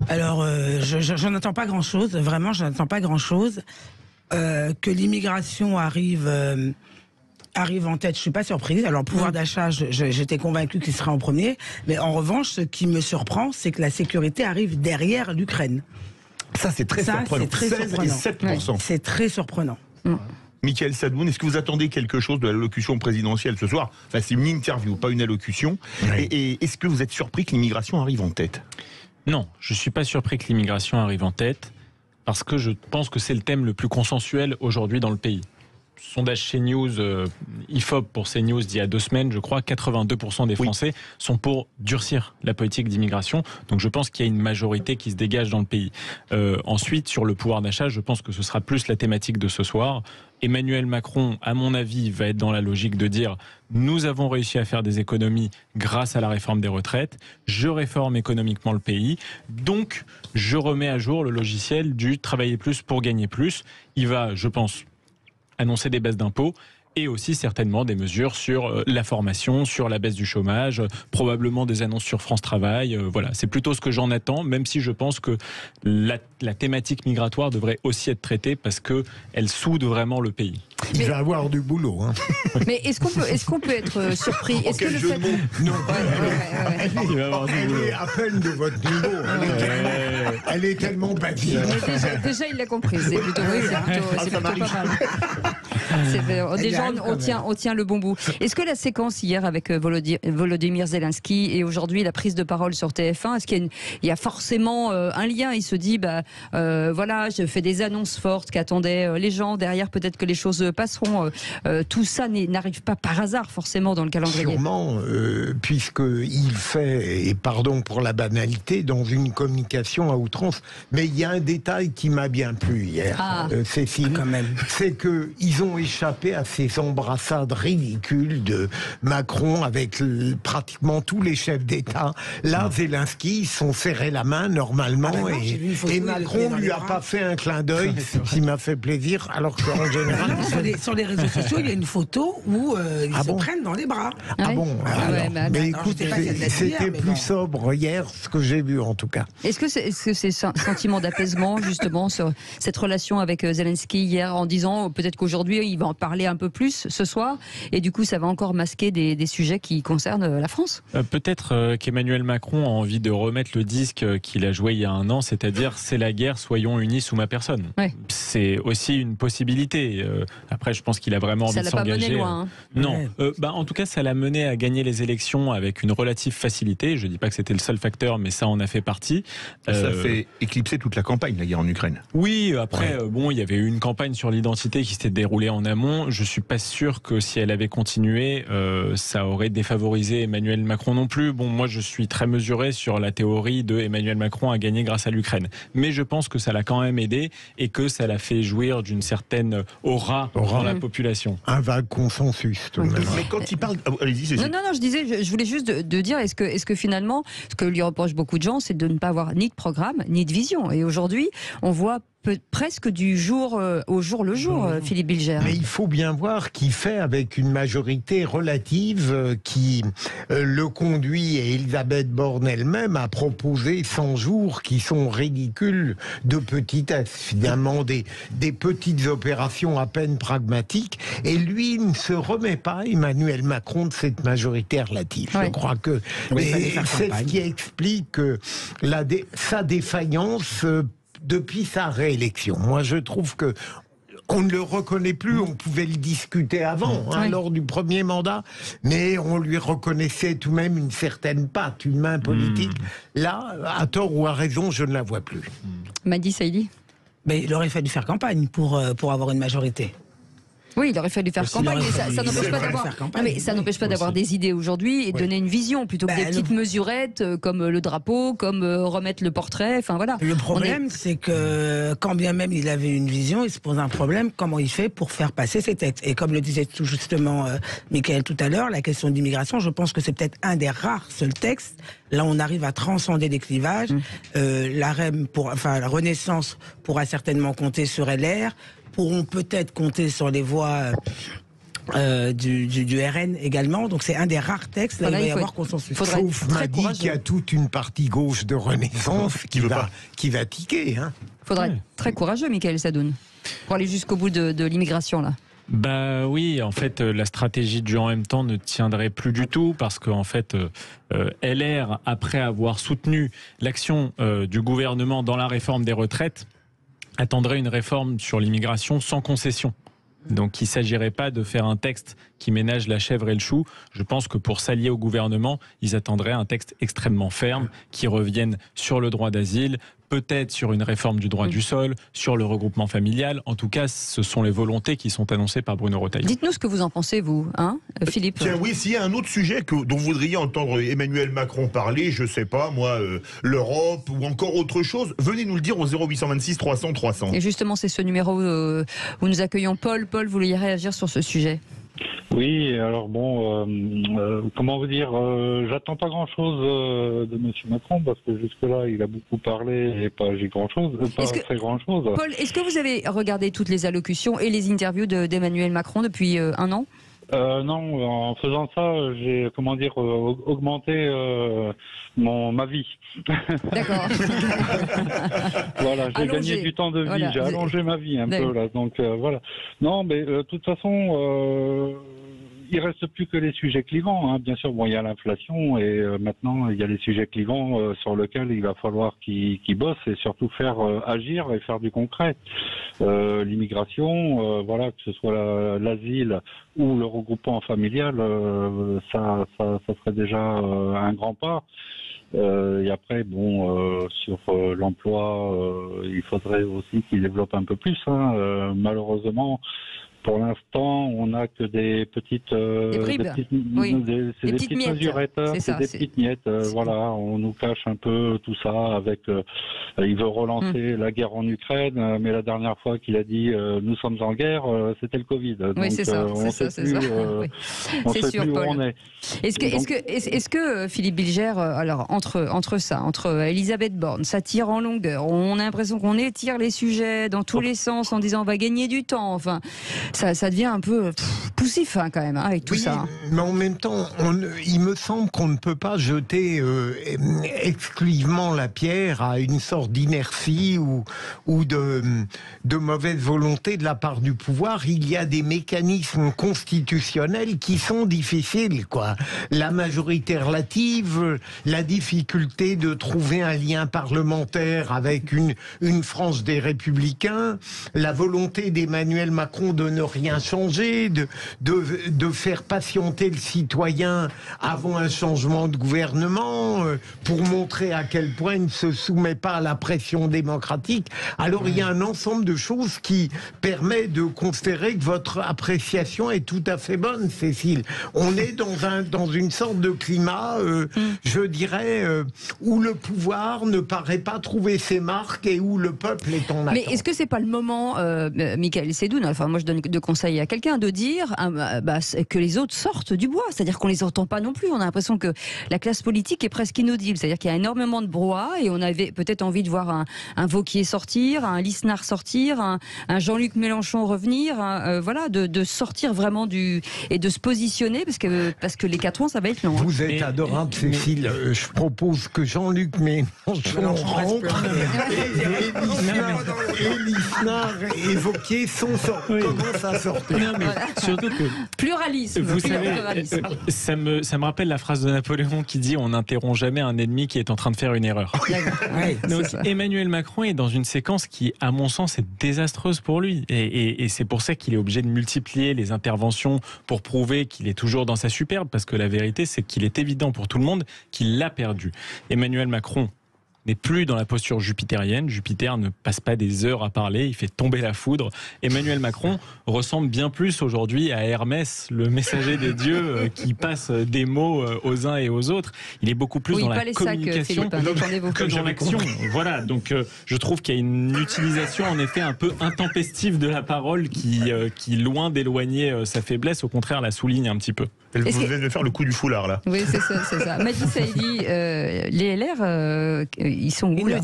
Alors, je n'attends pas grand-chose, vraiment, je n'attends pas grand-chose. Que l'immigration arrive en tête, je suis pas surprise. Alors, pouvoir d'achat, j'étais convaincu qu'il serait en premier. Mais en revanche, ce qui me surprend, c'est que la sécurité arrive derrière l'Ukraine. Ça, c'est très surprenant. C'est très 16 surprenant. et 7%. C'est très surprenant. Michael Sadoun, est-ce que vous attendez quelque chose de l'allocution présidentielle ce soir? Enfin, c'est une interview, pas une allocution. Oui. Et est-ce que vous êtes surpris que l'immigration arrive en tête? Non, je suis pas surpris que l'immigration arrive en tête, parce que je pense que c'est le thème le plus consensuel aujourd'hui dans le pays. Sondage CNews, IFOP pour CNews d'il y a 2 semaines, je crois, 82% des Français sont pour durcir la politique d'immigration. Donc je pense qu'il y a une majorité qui se dégage dans le pays. Ensuite, sur le pouvoir d'achat, je pense que ce sera plus la thématique de ce soir. Emmanuel Macron, à mon avis, va être dans la logique de dire « Nous avons réussi à faire des économies grâce à la réforme des retraites. Je réforme économiquement le pays. Donc, je remets à jour le logiciel du travailler plus pour gagner plus. » Il va, je pense, annoncer des baisses d'impôts et aussi certainement des mesures sur la formation, sur la baisse du chômage, probablement des annonces sur France Travail. Voilà, c'est plutôt ce que j'en attends, même si je pense que la thématique migratoire devrait aussi être traitée parce qu'elle soude vraiment le pays. Il va avoir du boulot. Hein. Mais est-ce qu'on peut être surpris? Est-ce que le fait... Non, elle est à peine de votre niveau. Elle est tellement basique. Déjà, il l'a compris. C'est plutôt pas mal. Déjà, on tient le bon bout. Est-ce que la séquence hier avec Volodymyr Zelensky et aujourd'hui la prise de parole sur TF1, est-ce qu'il y a forcément un lien? Il se dit, voilà, je fais des annonces fortes qu'attendaient les gens. Derrière, peut-être que les choses passeront. Tout ça n'arrive pas par hasard forcément dans le calendrier. Sûrement, puisqu'il fait, et pardon pour la banalité, dans une communication à outrance. Mais il y a un détail qui m'a bien plu hier, Cécile, quand même. C'est qu'ils ont échappé à ces embrassades ridicules de Macron avec pratiquement tous les chefs d'État. Là, Zelensky, ils se sont serrés la main normalement et Macron lui a pas fait un clin d'œil, ce qui m'a fait plaisir, alors qu'en général, sur les réseaux sociaux, il y a une photo où ils se prennent dans les bras. Ah bon mais écoute, c'était plus sobre hier, ce que j'ai vu en tout cas. Est-ce que c'est sentiment d'apaisement justement sur cette relation avec Zelensky hier, en disant peut-être qu'aujourd'hui il va en parler un peu plus ce soir, et du coup ça va encore masquer des sujets qui concernent la France? Peut-être qu'Emmanuel Macron a envie de remettre le disque qu'il a joué il y a un an, c'est-à-dire c'est la guerre, soyons unis sous ma personne. Ouais. C'est aussi une possibilité. Après, je pense qu'il a vraiment envie de s'engager. Ça l'a pas mené loin. Non. En tout cas, ça l'a mené à gagner les élections avec une relative facilité. Je ne dis pas que c'était le seul facteur, mais ça en a fait partie. Ça fait éclipser toute la campagne, la guerre en Ukraine. Oui, après, il y avait eu une campagne sur l'identité qui s'était déroulée en amont. Je ne suis pas sûr que si elle avait continué, ça aurait défavorisé Emmanuel Macron non plus. Bon, moi, je suis très mesuré sur la théorie de Emmanuel Macron a gagné grâce à l'Ukraine. Mais je pense que ça l'a quand même aidé et que ça l'a fait jouir d'une certaine aura dans la population. Un vague consensus, tout de même. Mais quand il parle... Allez-y, non, je disais, je voulais juste de dire, est-ce que finalement, ce que lui reprochent beaucoup de gens, c'est de ne pas avoir ni de programme, ni de vision. Et aujourd'hui, on voit presque du jour au jour le jour, Philippe Bilger. Mais il faut bien voir qu'il fait avec une majorité relative qui le conduit, et Elisabeth Borne elle-même a proposé 100 jours qui sont ridicules de petitesse, finalement des petites opérations à peine pragmatiques, et lui ne se remet pas, Emmanuel Macron, de cette majorité relative. Je crois que c'est ce qui explique sa défaillance depuis sa réélection. Moi, je trouve que on ne le reconnaît plus, on pouvait le discuter avant, lors du premier mandat, mais on lui reconnaissait tout de même une certaine patte, une main politique. Là, à tort ou à raison, je ne la vois plus. Madi Saïdi. Mais il aurait fallu faire campagne pour avoir une majorité. Oui, il aurait fallu faire campagne, mais ça n'empêche pas d'avoir des idées aujourd'hui et donner une vision plutôt que des petites mesurettes comme le drapeau, comme remettre le portrait. Enfin voilà. Le problème, c'est que quand bien même il avait une vision, il se pose un problème. Comment il fait pour faire passer ses textes? Et comme le disait tout justement Mickaël tout à l'heure, la question d'immigration, je pense que c'est peut-être un des rares seuls textes. Là, on arrive à transcender les clivages. La Renaissance pourra certainement compter sur LR. Pourront peut-être compter sur les voix du RN également. Donc c'est un des rares textes, là, il va y avoir consensus. Sauf Madi qu'il y a toute une partie gauche de Renaissance qui va tiquer. Il faudra être très courageux, Mickaël Sadoun, pour aller jusqu'au bout de l'immigration, là. Bah oui, en fait, la stratégie du en même temps ne tiendrait plus du tout parce qu'en fait, LR, après avoir soutenu l'action du gouvernement dans la réforme des retraites, attendrait une réforme sur l'immigration sans concession. Donc il ne s'agirait pas de faire un texte qui ménage la chèvre et le chou. Je pense que pour s'allier au gouvernement, ils attendraient un texte extrêmement ferme qui revienne sur le droit d'asile, peut-être sur une réforme du droit du sol, sur le regroupement familial. En tout cas, ce sont les volontés qui sont annoncées par Bruno Retailleau. Dites-nous ce que vous en pensez, vous, Philippe. Tiens, oui, s'il y a un autre sujet dont vous voudriez entendre Emmanuel Macron parler, je sais pas, moi, l'Europe ou encore autre chose, venez nous le dire au 0826 300 300. Et justement, c'est ce numéro où nous accueillons Paul. Paul, vous vouliez réagir sur ce sujet? Oui, alors bon, comment vous dire, j'attends pas grand-chose de M. Macron parce que jusque-là, il a beaucoup parlé et pas très grand-chose. Paul, est-ce que vous avez regardé toutes les allocutions et les interviews d'Emmanuel Macron depuis un an? Non, en faisant ça, j'ai, augmenté ma vie. D'accord. Voilà, j'ai gagné du temps de vie, j'ai allongé ma vie un peu là, donc voilà. Non, mais de toute façon, il reste plus que les sujets clivants. Bien sûr, bon, il y a l'inflation et maintenant il y a les sujets clivants sur lesquels il va falloir qu'ils bossent et surtout faire agir et faire du concret. L'immigration, voilà, que ce soit l'asile ou le regroupement familial, ça serait déjà un grand pas. Et après, bon, sur l'emploi, il faudrait aussi qu'il développe un peu plus. Malheureusement, pour l'instant, on n'a que des petites, des petites mesurettes, c'est des petites miettes. Voilà, on nous cache un peu tout ça avec. Il veut relancer la guerre en Ukraine, mais la dernière fois qu'il a dit nous sommes en guerre, c'était le Covid. Oui, c'est ça. On sait plus où on est. Est-ce que Philippe Bilger, alors entre Elisabeth Borne, ça tire en longueur, on a l'impression qu'on étire les sujets dans tous les sens en disant on va gagner du temps. Enfin, ça devient un peu poussif quand même avec tout ça. Mais en même temps, il me semble qu'on ne peut pas jeter exclusivement la pierre à une sorte d'inertie ou de mauvaise volonté de la part du pouvoir. Il y a des mécanismes constitutionnels qui sont difficiles, quoi. La majorité relative, la difficulté de trouver un lien parlementaire avec une France des Républicains, la volonté d'Emmanuel Macron de ne rien changer, de faire patienter le citoyen avant un changement de gouvernement, pour montrer à quel point il ne se soumet pas à la pression démocratique. Alors il y a un ensemble de choses qui permet de considérer que votre appréciation est tout à fait bonne, Cécile. On est dans une sorte de climat, je dirais, où le pouvoir ne paraît pas trouver ses marques et où le peuple est en attente. Mais est-ce que c'est pas le moment, Michaël Sedoun, enfin moi je donne de conseils à quelqu'un, de dire que les autres sortent du bois, c'est-à-dire qu'on les entend pas non plus. On a l'impression que la classe politique est presque inaudible, c'est-à-dire qu'il y a énormément de brouhaha et on avait peut-être envie de voir un Wauquiez sortir, un Lisnard sortir, un Jean-Luc Mélenchon revenir, voilà, de sortir vraiment et de se positionner parce que les 4 ans ça va être long. Vous êtes adorable, Cécile. Je propose que Jean-Luc Mélenchon rentre et Lisnard et Wauquiez commencent à sortir. Non, mais surtout que pluralisme. Vous savez, ça me rappelle la phrase de Napoléon qui dit: on n'interrompt jamais un ennemi qui est en train de faire une erreur. Donc Emmanuel Macron est dans une séquence qui, à mon sens, est désastreuse pour lui. Et c'est pour ça qu'il est obligé de multiplier les interventions pour prouver qu'il est toujours dans sa superbe, parce que la vérité, c'est qu'il est évident pour tout le monde qu'il l'a perdu. Emmanuel Macron n'est plus dans la posture jupitérienne. Jupiter ne passe pas des heures à parler, il fait tomber la foudre. Emmanuel Macron ressemble bien plus aujourd'hui à Hermès, le messager des dieux qui passe des mots aux uns et aux autres. Il est beaucoup plus dans la communication que dans l'action. Voilà, donc je trouve qu'il y a une utilisation en effet un peu intempestive de la parole qui loin d'éloigner sa faiblesse, au contraire la souligne un petit peu. Vous venez de faire le coup du foulard là. Oui, c'est ça. Madi Saïdi, les LR, ils sont où là ?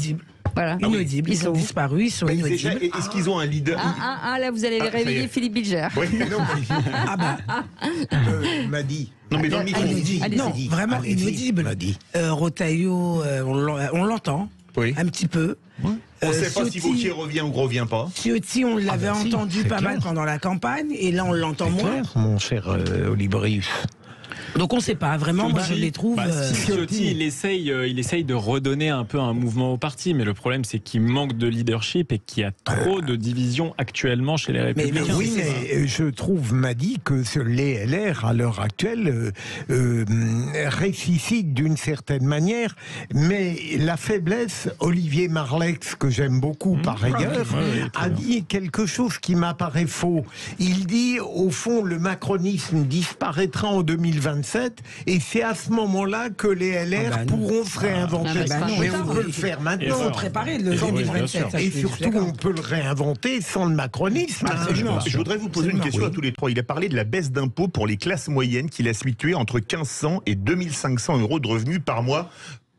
Voilà. Inaudibles, ils ont disparu, ils sont inaudibles. Est-ce qu'ils ont un leader ? Là vous allez réveiller Philippe Bilger. Oui. Madi. Non mais dans le micro. Non, vraiment inaudible. Rotaillot, on l'entend un petit peu. On ne sait pas si Wauquiez revient ou revient pas. Ciotti, on l'avait entendu pas mal pendant la campagne, et là on l'entend moins. Mon cher Olibrius. Donc on ne sait pas, vraiment, moi je les trouve... Ciotti, il essaye de redonner un peu un mouvement au parti, mais le problème c'est qu'il manque de leadership et qu'il y a trop de divisions actuellement chez les Républicains. Mais je trouve, Madi, que les LR, à l'heure actuelle, ressuscitent d'une certaine manière, mais la faiblesse, Olivier Marleix, que j'aime beaucoup par ailleurs, a dit quelque chose qui m'apparaît faux. Il dit, au fond, le macronisme disparaîtra en 2027, et c'est à ce moment-là que les LR pourront se réinventer. Mais on peut le faire maintenant. Il faut préparer le 2027. Et surtout, on peut le réinventer sans le macronisme. Je voudrais vous poser une question à tous les trois. Il a parlé de la baisse d'impôts pour les classes moyennes qui la située entre 1500 et 2500 euros de revenus par mois.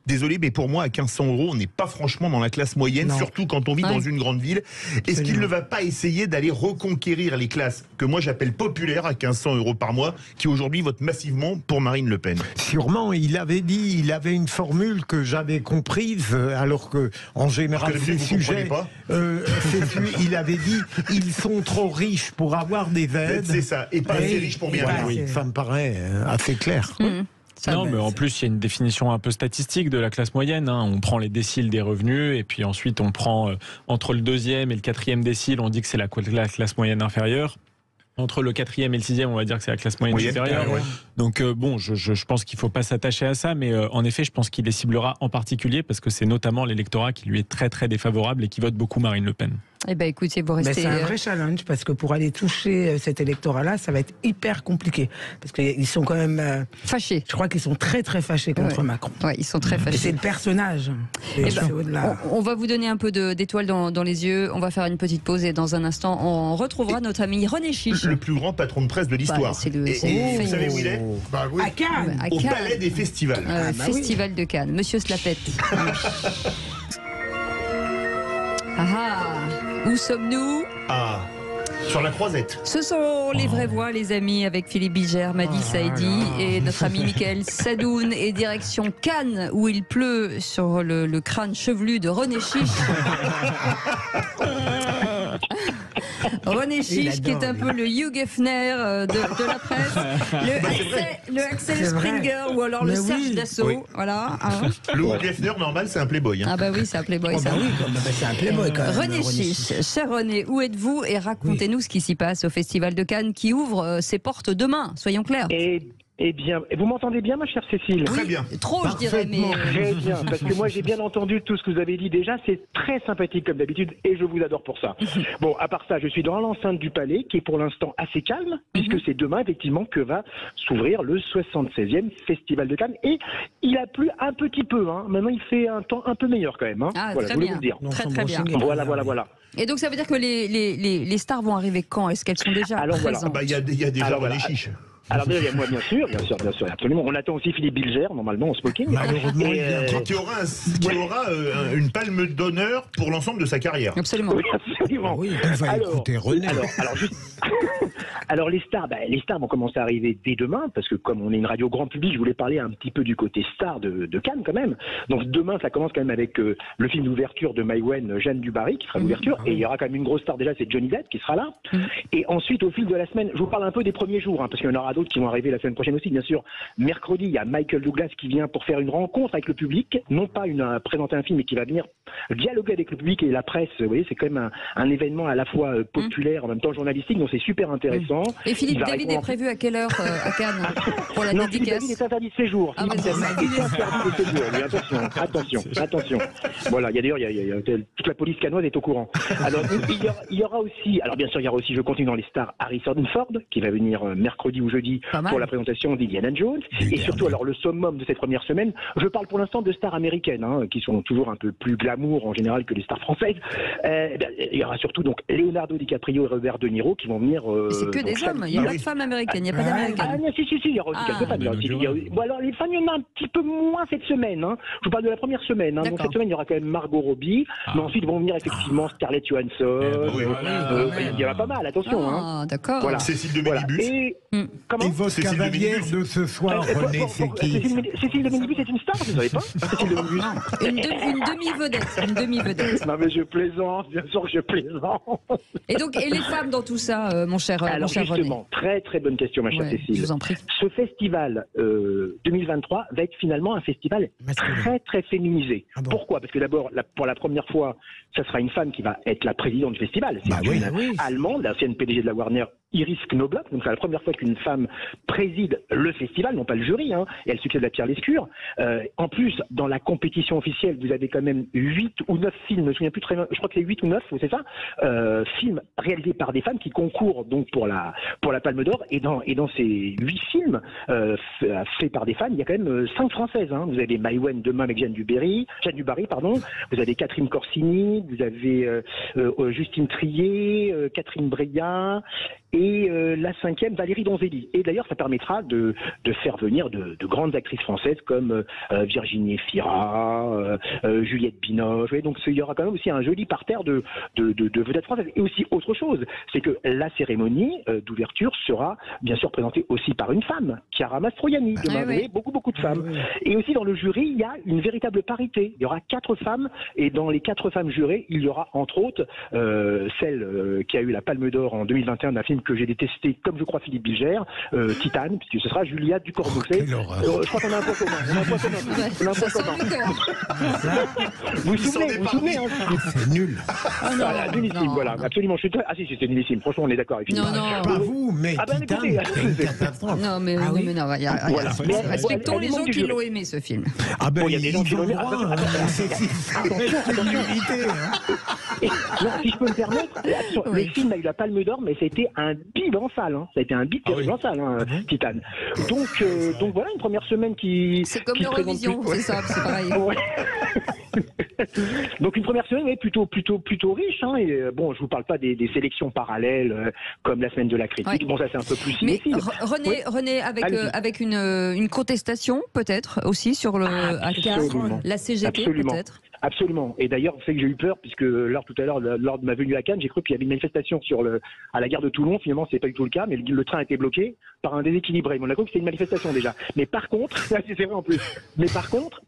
Désolé, mais pour moi, à 1500 euros, on n'est pas franchement dans la classe moyenne, surtout quand on vit dans une grande ville. Est-ce qu'il ne va pas essayer d'aller reconquérir les classes que moi j'appelle populaires à 1500 euros par mois, qui aujourd'hui votent massivement pour Marine Le Pen? Sûrement, il avait une formule que j'avais comprise, alors que, en général, ces sujets, il avait dit, ils sont trop riches pour avoir des aides. C'est ça, et pas assez riches pour bien vivre. Ça me paraît assez clair. Non, mais en plus, il y a une définition un peu statistique de la classe moyenne. On prend les déciles des revenus, et puis ensuite, on prend entre le 2e et le 4e décile, on dit que c'est la classe moyenne inférieure. Entre le 4e et le 6e, on va dire que c'est la classe moyenne supérieure. Donc je pense qu'il ne faut pas s'attacher à ça, mais en effet, je pense qu'il les ciblera en particulier parce que c'est notamment l'électorat qui lui est très très défavorable et qui vote beaucoup Marine Le Pen. Eh bien, écoutez, vous restez... c'est un vrai challenge, parce que pour aller toucher cet électorat-là, ça va être hyper compliqué. Parce qu'ils sont quand même... fâchés. Je crois qu'ils sont très très fâchés contre Macron. Oui, ils sont très fâchés. Et c'est le personnage. On va vous donner un peu d'étoiles dans les yeux. On va faire une petite pause et dans un instant, on retrouvera notre ami René Chiche. Le plus grand patron de presse de l'histoire. Et vous savez où il est ? À Cannes. Au Palais des Festivals. Festival de Cannes. Monsieur Slapette. Où sommes-nous ? Sur la croisette. Ce sont les vraies voix, les amis, avec Philippe Bilger, Madi Saïdi et notre ami Mickaël Sadoun. Et direction Cannes, où il pleut sur le crâne chevelu de René Chiche. René Chiche, qui est un peu le Hugh Hefner de la presse, le Axel Springer ou alors le Serge Dassault. Oui. Voilà. Le Hugh Hefner, normal, c'est un playboy. Ah bah oui, c'est un playboy. Ça. C'est un playboy quand même. René Chiche, cher René, où êtes-vous et racontez-nous ce qui s'y passe au Festival de Cannes qui ouvre ses portes demain, soyons clairs. Eh bien, vous m'entendez bien, ma chère Cécile? Très bien. Trop, je dirais, mais... Très bien, parce que moi j'ai bien entendu tout ce que vous avez dit déjà, c'est très sympathique comme d'habitude, et je vous adore pour ça. Bon, à part ça, je suis dans l'enceinte du Palais, qui est pour l'instant assez calme, puisque c'est demain, effectivement, que va s'ouvrir le 76e Festival de Cannes, et il a plu un petit peu, hein. Maintenant il fait un temps un peu meilleur quand même, hein. Ah, voilà, très je voulais bien, vous le dire. très bien. Voilà. Et donc ça veut dire que les stars vont arriver quand? Est-ce qu'elles sont déjà présentes? Il y a déjà René Chiche. Alors déjà, il y a moi, bien sûr, absolument. On attend aussi Philippe Bilger, normalement, en smoking. Malheureusement, qui aura une palme d'honneur pour l'ensemble de sa carrière. Absolument. Oui, absolument. Oui, on va écouter René. Alors les stars vont commencer à arriver dès demain, parce que comme on est une radio grand public, je voulais parler un petit peu du côté star de Cannes quand même. Donc demain, ça commence quand même avec le film d'ouverture de Maïwenn, Jeanne Dubarry, qui fera l'ouverture, et il y aura quand même une grosse star déjà, c'est Johnny Depp qui sera là. Et ensuite, au fil de la semaine, je vous parle un peu des premiers jours, hein, parce qu'il y en aura d'autres qui vont arriver la semaine prochaine aussi, bien sûr. Mercredi, il y a Michael Douglas qui vient pour faire une rencontre avec le public, non pas présenter un film, mais qui va venir dialoguer avec le public et la presse. Vous voyez, c'est quand même un événement à la fois populaire, en même temps journalistique, donc c'est super intéressant. Et Philippe David est prévu à quelle heure à Cannes pour la dédicace? Philippe David est interdit de séjour. Attention. Voilà, toute la police cannoise est au courant. Alors, il y aura aussi, je continue dans les stars, Harrison Ford, qui va venir mercredi ou jeudi pour la présentation d'Indiana Jones. Et surtout, alors le summum de cette première semaine, je parle pour l'instant de stars américaines, hein, qui sont toujours un peu plus glamour en général que les stars françaises. Il y aura surtout donc Leonardo DiCaprio et Robert De Niro qui vont venir. C'est que des hommes, il n'y a pas de femmes américaines, il n'y a pas d'américaines. Si, il y aura aussi quelques femmes. Bon, alors les femmes, il y en a un petit peu moins cette semaine. Hein. Je vous parle de la première semaine. Hein. Donc cette semaine, il y aura quand même Margot Robbie, mais ensuite vont venir effectivement Scarlett Johansson. Il y en a pas mal, attention. Hein. D'accord. Voilà. Cécile de Mélibus. Et votre cavalière de ce soir, René, c'est qui? Cécile de Mélibus est une star, vous ne savez pas? Cécile de Mélibus. Une demi-vedette. Non mais je plaisante, bien sûr que je plaisante. Et les femmes dans tout ça, mon cher justement, René. très bonne question, ma chère Cécile. Je vous en prie. Ce festival 2023 va être finalement un festival très féminisé. Pourquoi? Parce que d'abord, pour la première fois, ça sera une femme qui va être la présidente du festival. C'est une Allemande, l'ancienne PDG de la Warner, Iris Knobloch. Donc c'est la première fois qu'une femme préside le festival, non pas le jury, hein, et elle succède à Pierre Lescure. En plus, dans la compétition officielle, vous avez quand même 8 ou 9 films, je me souviens plus très bien, je crois que c'est 8 ou 9, c'est ça, films réalisés par des femmes qui concourent donc pour la Palme d'Or. Et dans ces 8 films faits par des femmes, il y a quand même 5 françaises. Hein. Vous avez Maïwenn demain avec Jeanne Dubarry, vous avez Catherine Corsini, vous avez Justine Triet, Catherine Breillat, et la 5e, Valérie Donzelli. Et d'ailleurs, ça permettra de faire venir de grandes actrices françaises comme Virginie Fira, Juliette Binoche. Donc il y aura quand même aussi un joli parterre de vedettes françaises. Et aussi autre chose, c'est que la cérémonie d'ouverture sera bien sûr présentée aussi par une femme, Chiara Mastroianni. Demain, vous voyez, beaucoup de femmes. Et aussi dans le jury, il y a une véritable parité. Il y aura 4 femmes, et dans les 4 femmes jurées, il y aura entre autres celle qui a eu la Palme d'Or en 2021 d'un film que j'ai détesté, comme je crois Philippe Bilger, Titane, puisque ce sera Julia Ducournau-Clé. Je crois qu'on a un point commun. Vous vous souvenez hein. C'est nul. Nullissime, voilà, absolument. Si, c'est nullissime. Franchement, on est d'accord avec Philippe. Non, pas vous, mais Titane, c'est une catastrophe. Non, mais respectons les gens qui l'ont aimé, ce film. Ah ben, il y a des gens qui l'ont aimé. Si je peux me permettre, le film a eu la Palme d'Or, mais ça a été un bide en salle. Ça a été un bide terrible en salle, Titane. Donc voilà, une première semaine qui... C'est comme l'Eurovision, c'est ça, c'est pareil. Donc une première semaine plutôt riche. Hein, et bon, je vous parle pas des sélections parallèles comme la semaine de la critique. Oui. Bon, ça c'est un peu plus cinéphile. Mais René, avec une contestation peut-être aussi sur à Cannes, la CGT peut-être. Absolument. Et d'ailleurs, c'est que j'ai eu peur, puisque tout à l'heure, lors de ma venue à Cannes, j'ai cru qu'il y avait une manifestation à la gare de Toulon. Finalement, c'est pas du tout le cas, mais le train a été bloqué par un déséquilibré. On a cru que c'était une manifestation déjà. Mais par contre, c'est vrai en plus. Mais par contre,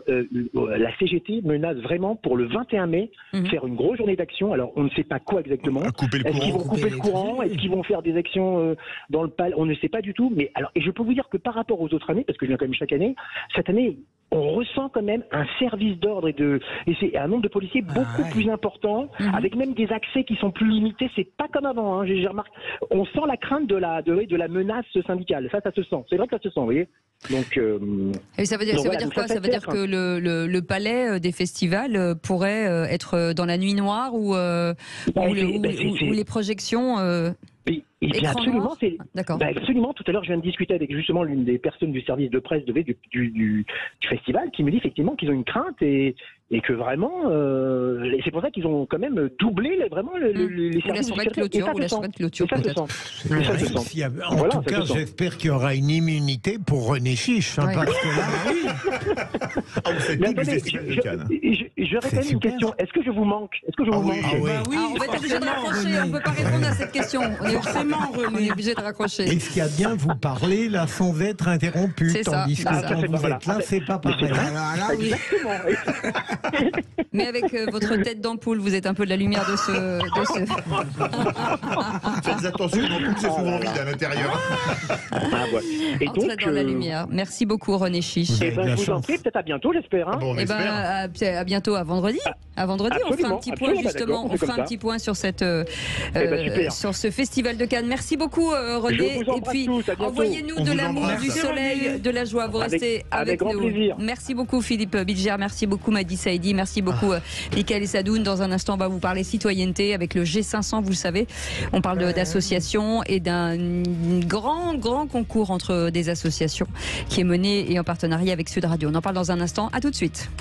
la CGT menace vraiment pour le 21 mai faire une grosse journée d'action. Alors, on ne sait pas quoi exactement. Est-ce qu'ils vont couper le courant? Est-ce qu'ils vont faire des actions dans le palais? On ne sait pas du tout. Mais alors, et je peux vous dire que par rapport aux autres années, parce que je viens quand même chaque année, cette année, on ressent quand même un service d'ordre et c'est un nombre de policiers beaucoup plus important, avec même des accès qui sont plus limités. C'est pas comme avant. Hein. J'ai remarqué. On sent la crainte de la menace syndicale. Ça se sent. C'est vrai que ça se sent, vous voyez. Donc. Et ça veut dire quoi? Ça veut dire que le palais des festivals pourrait être dans la nuit noire ou les projections. Et bien absolument, absolument. Tout à l'heure, je viens de discuter avec justement l'une des personnes du service de presse du festival qui me dit effectivement qu'ils ont une crainte et que vraiment, c'est pour ça qu'ils ont quand même doublé les services de clôture. En tout cas, j'espère qu'il y aura une immunité pour René Chiche. Parce que là, mais attendez, j'aurais quand même une question. Est-ce que je vous manque? On va être obligé de raccrocher. On ne peut pas répondre à cette question. On est obligé de raccrocher. Est-ce qu'il y a bien vous parler là sans être interrompu? Tandis que quand vous êtes là, c'est pas pareil. Exactement. Mais avec votre tête d'ampoule, vous êtes un peu de la lumière de ce... Faites attention, l'ampoule c'est souvent vide à l'intérieur. Et donc, dans la lumière. Merci beaucoup René Chiche. Je vous en prie, peut-être à bientôt, j'espère. À bientôt, à vendredi. À vendredi, on fera un petit point justement. On fera un petit point sur sur ce festival de Cannes. Merci beaucoup René. Et puis envoyez-nous de l'amour, du soleil, de la joie. Vous restez avec nous. Plaisir. Merci beaucoup Philippe Bilger. Merci beaucoup Madi Saïdi. Merci beaucoup Michael Sadoun. Dans un instant, on va vous parler citoyenneté avec le G500. Vous le savez, on parle d'associations et d'un grand concours entre des associations qui est mené et en partenariat avec Sud Radio. On en parle dans un instant. À tout de suite.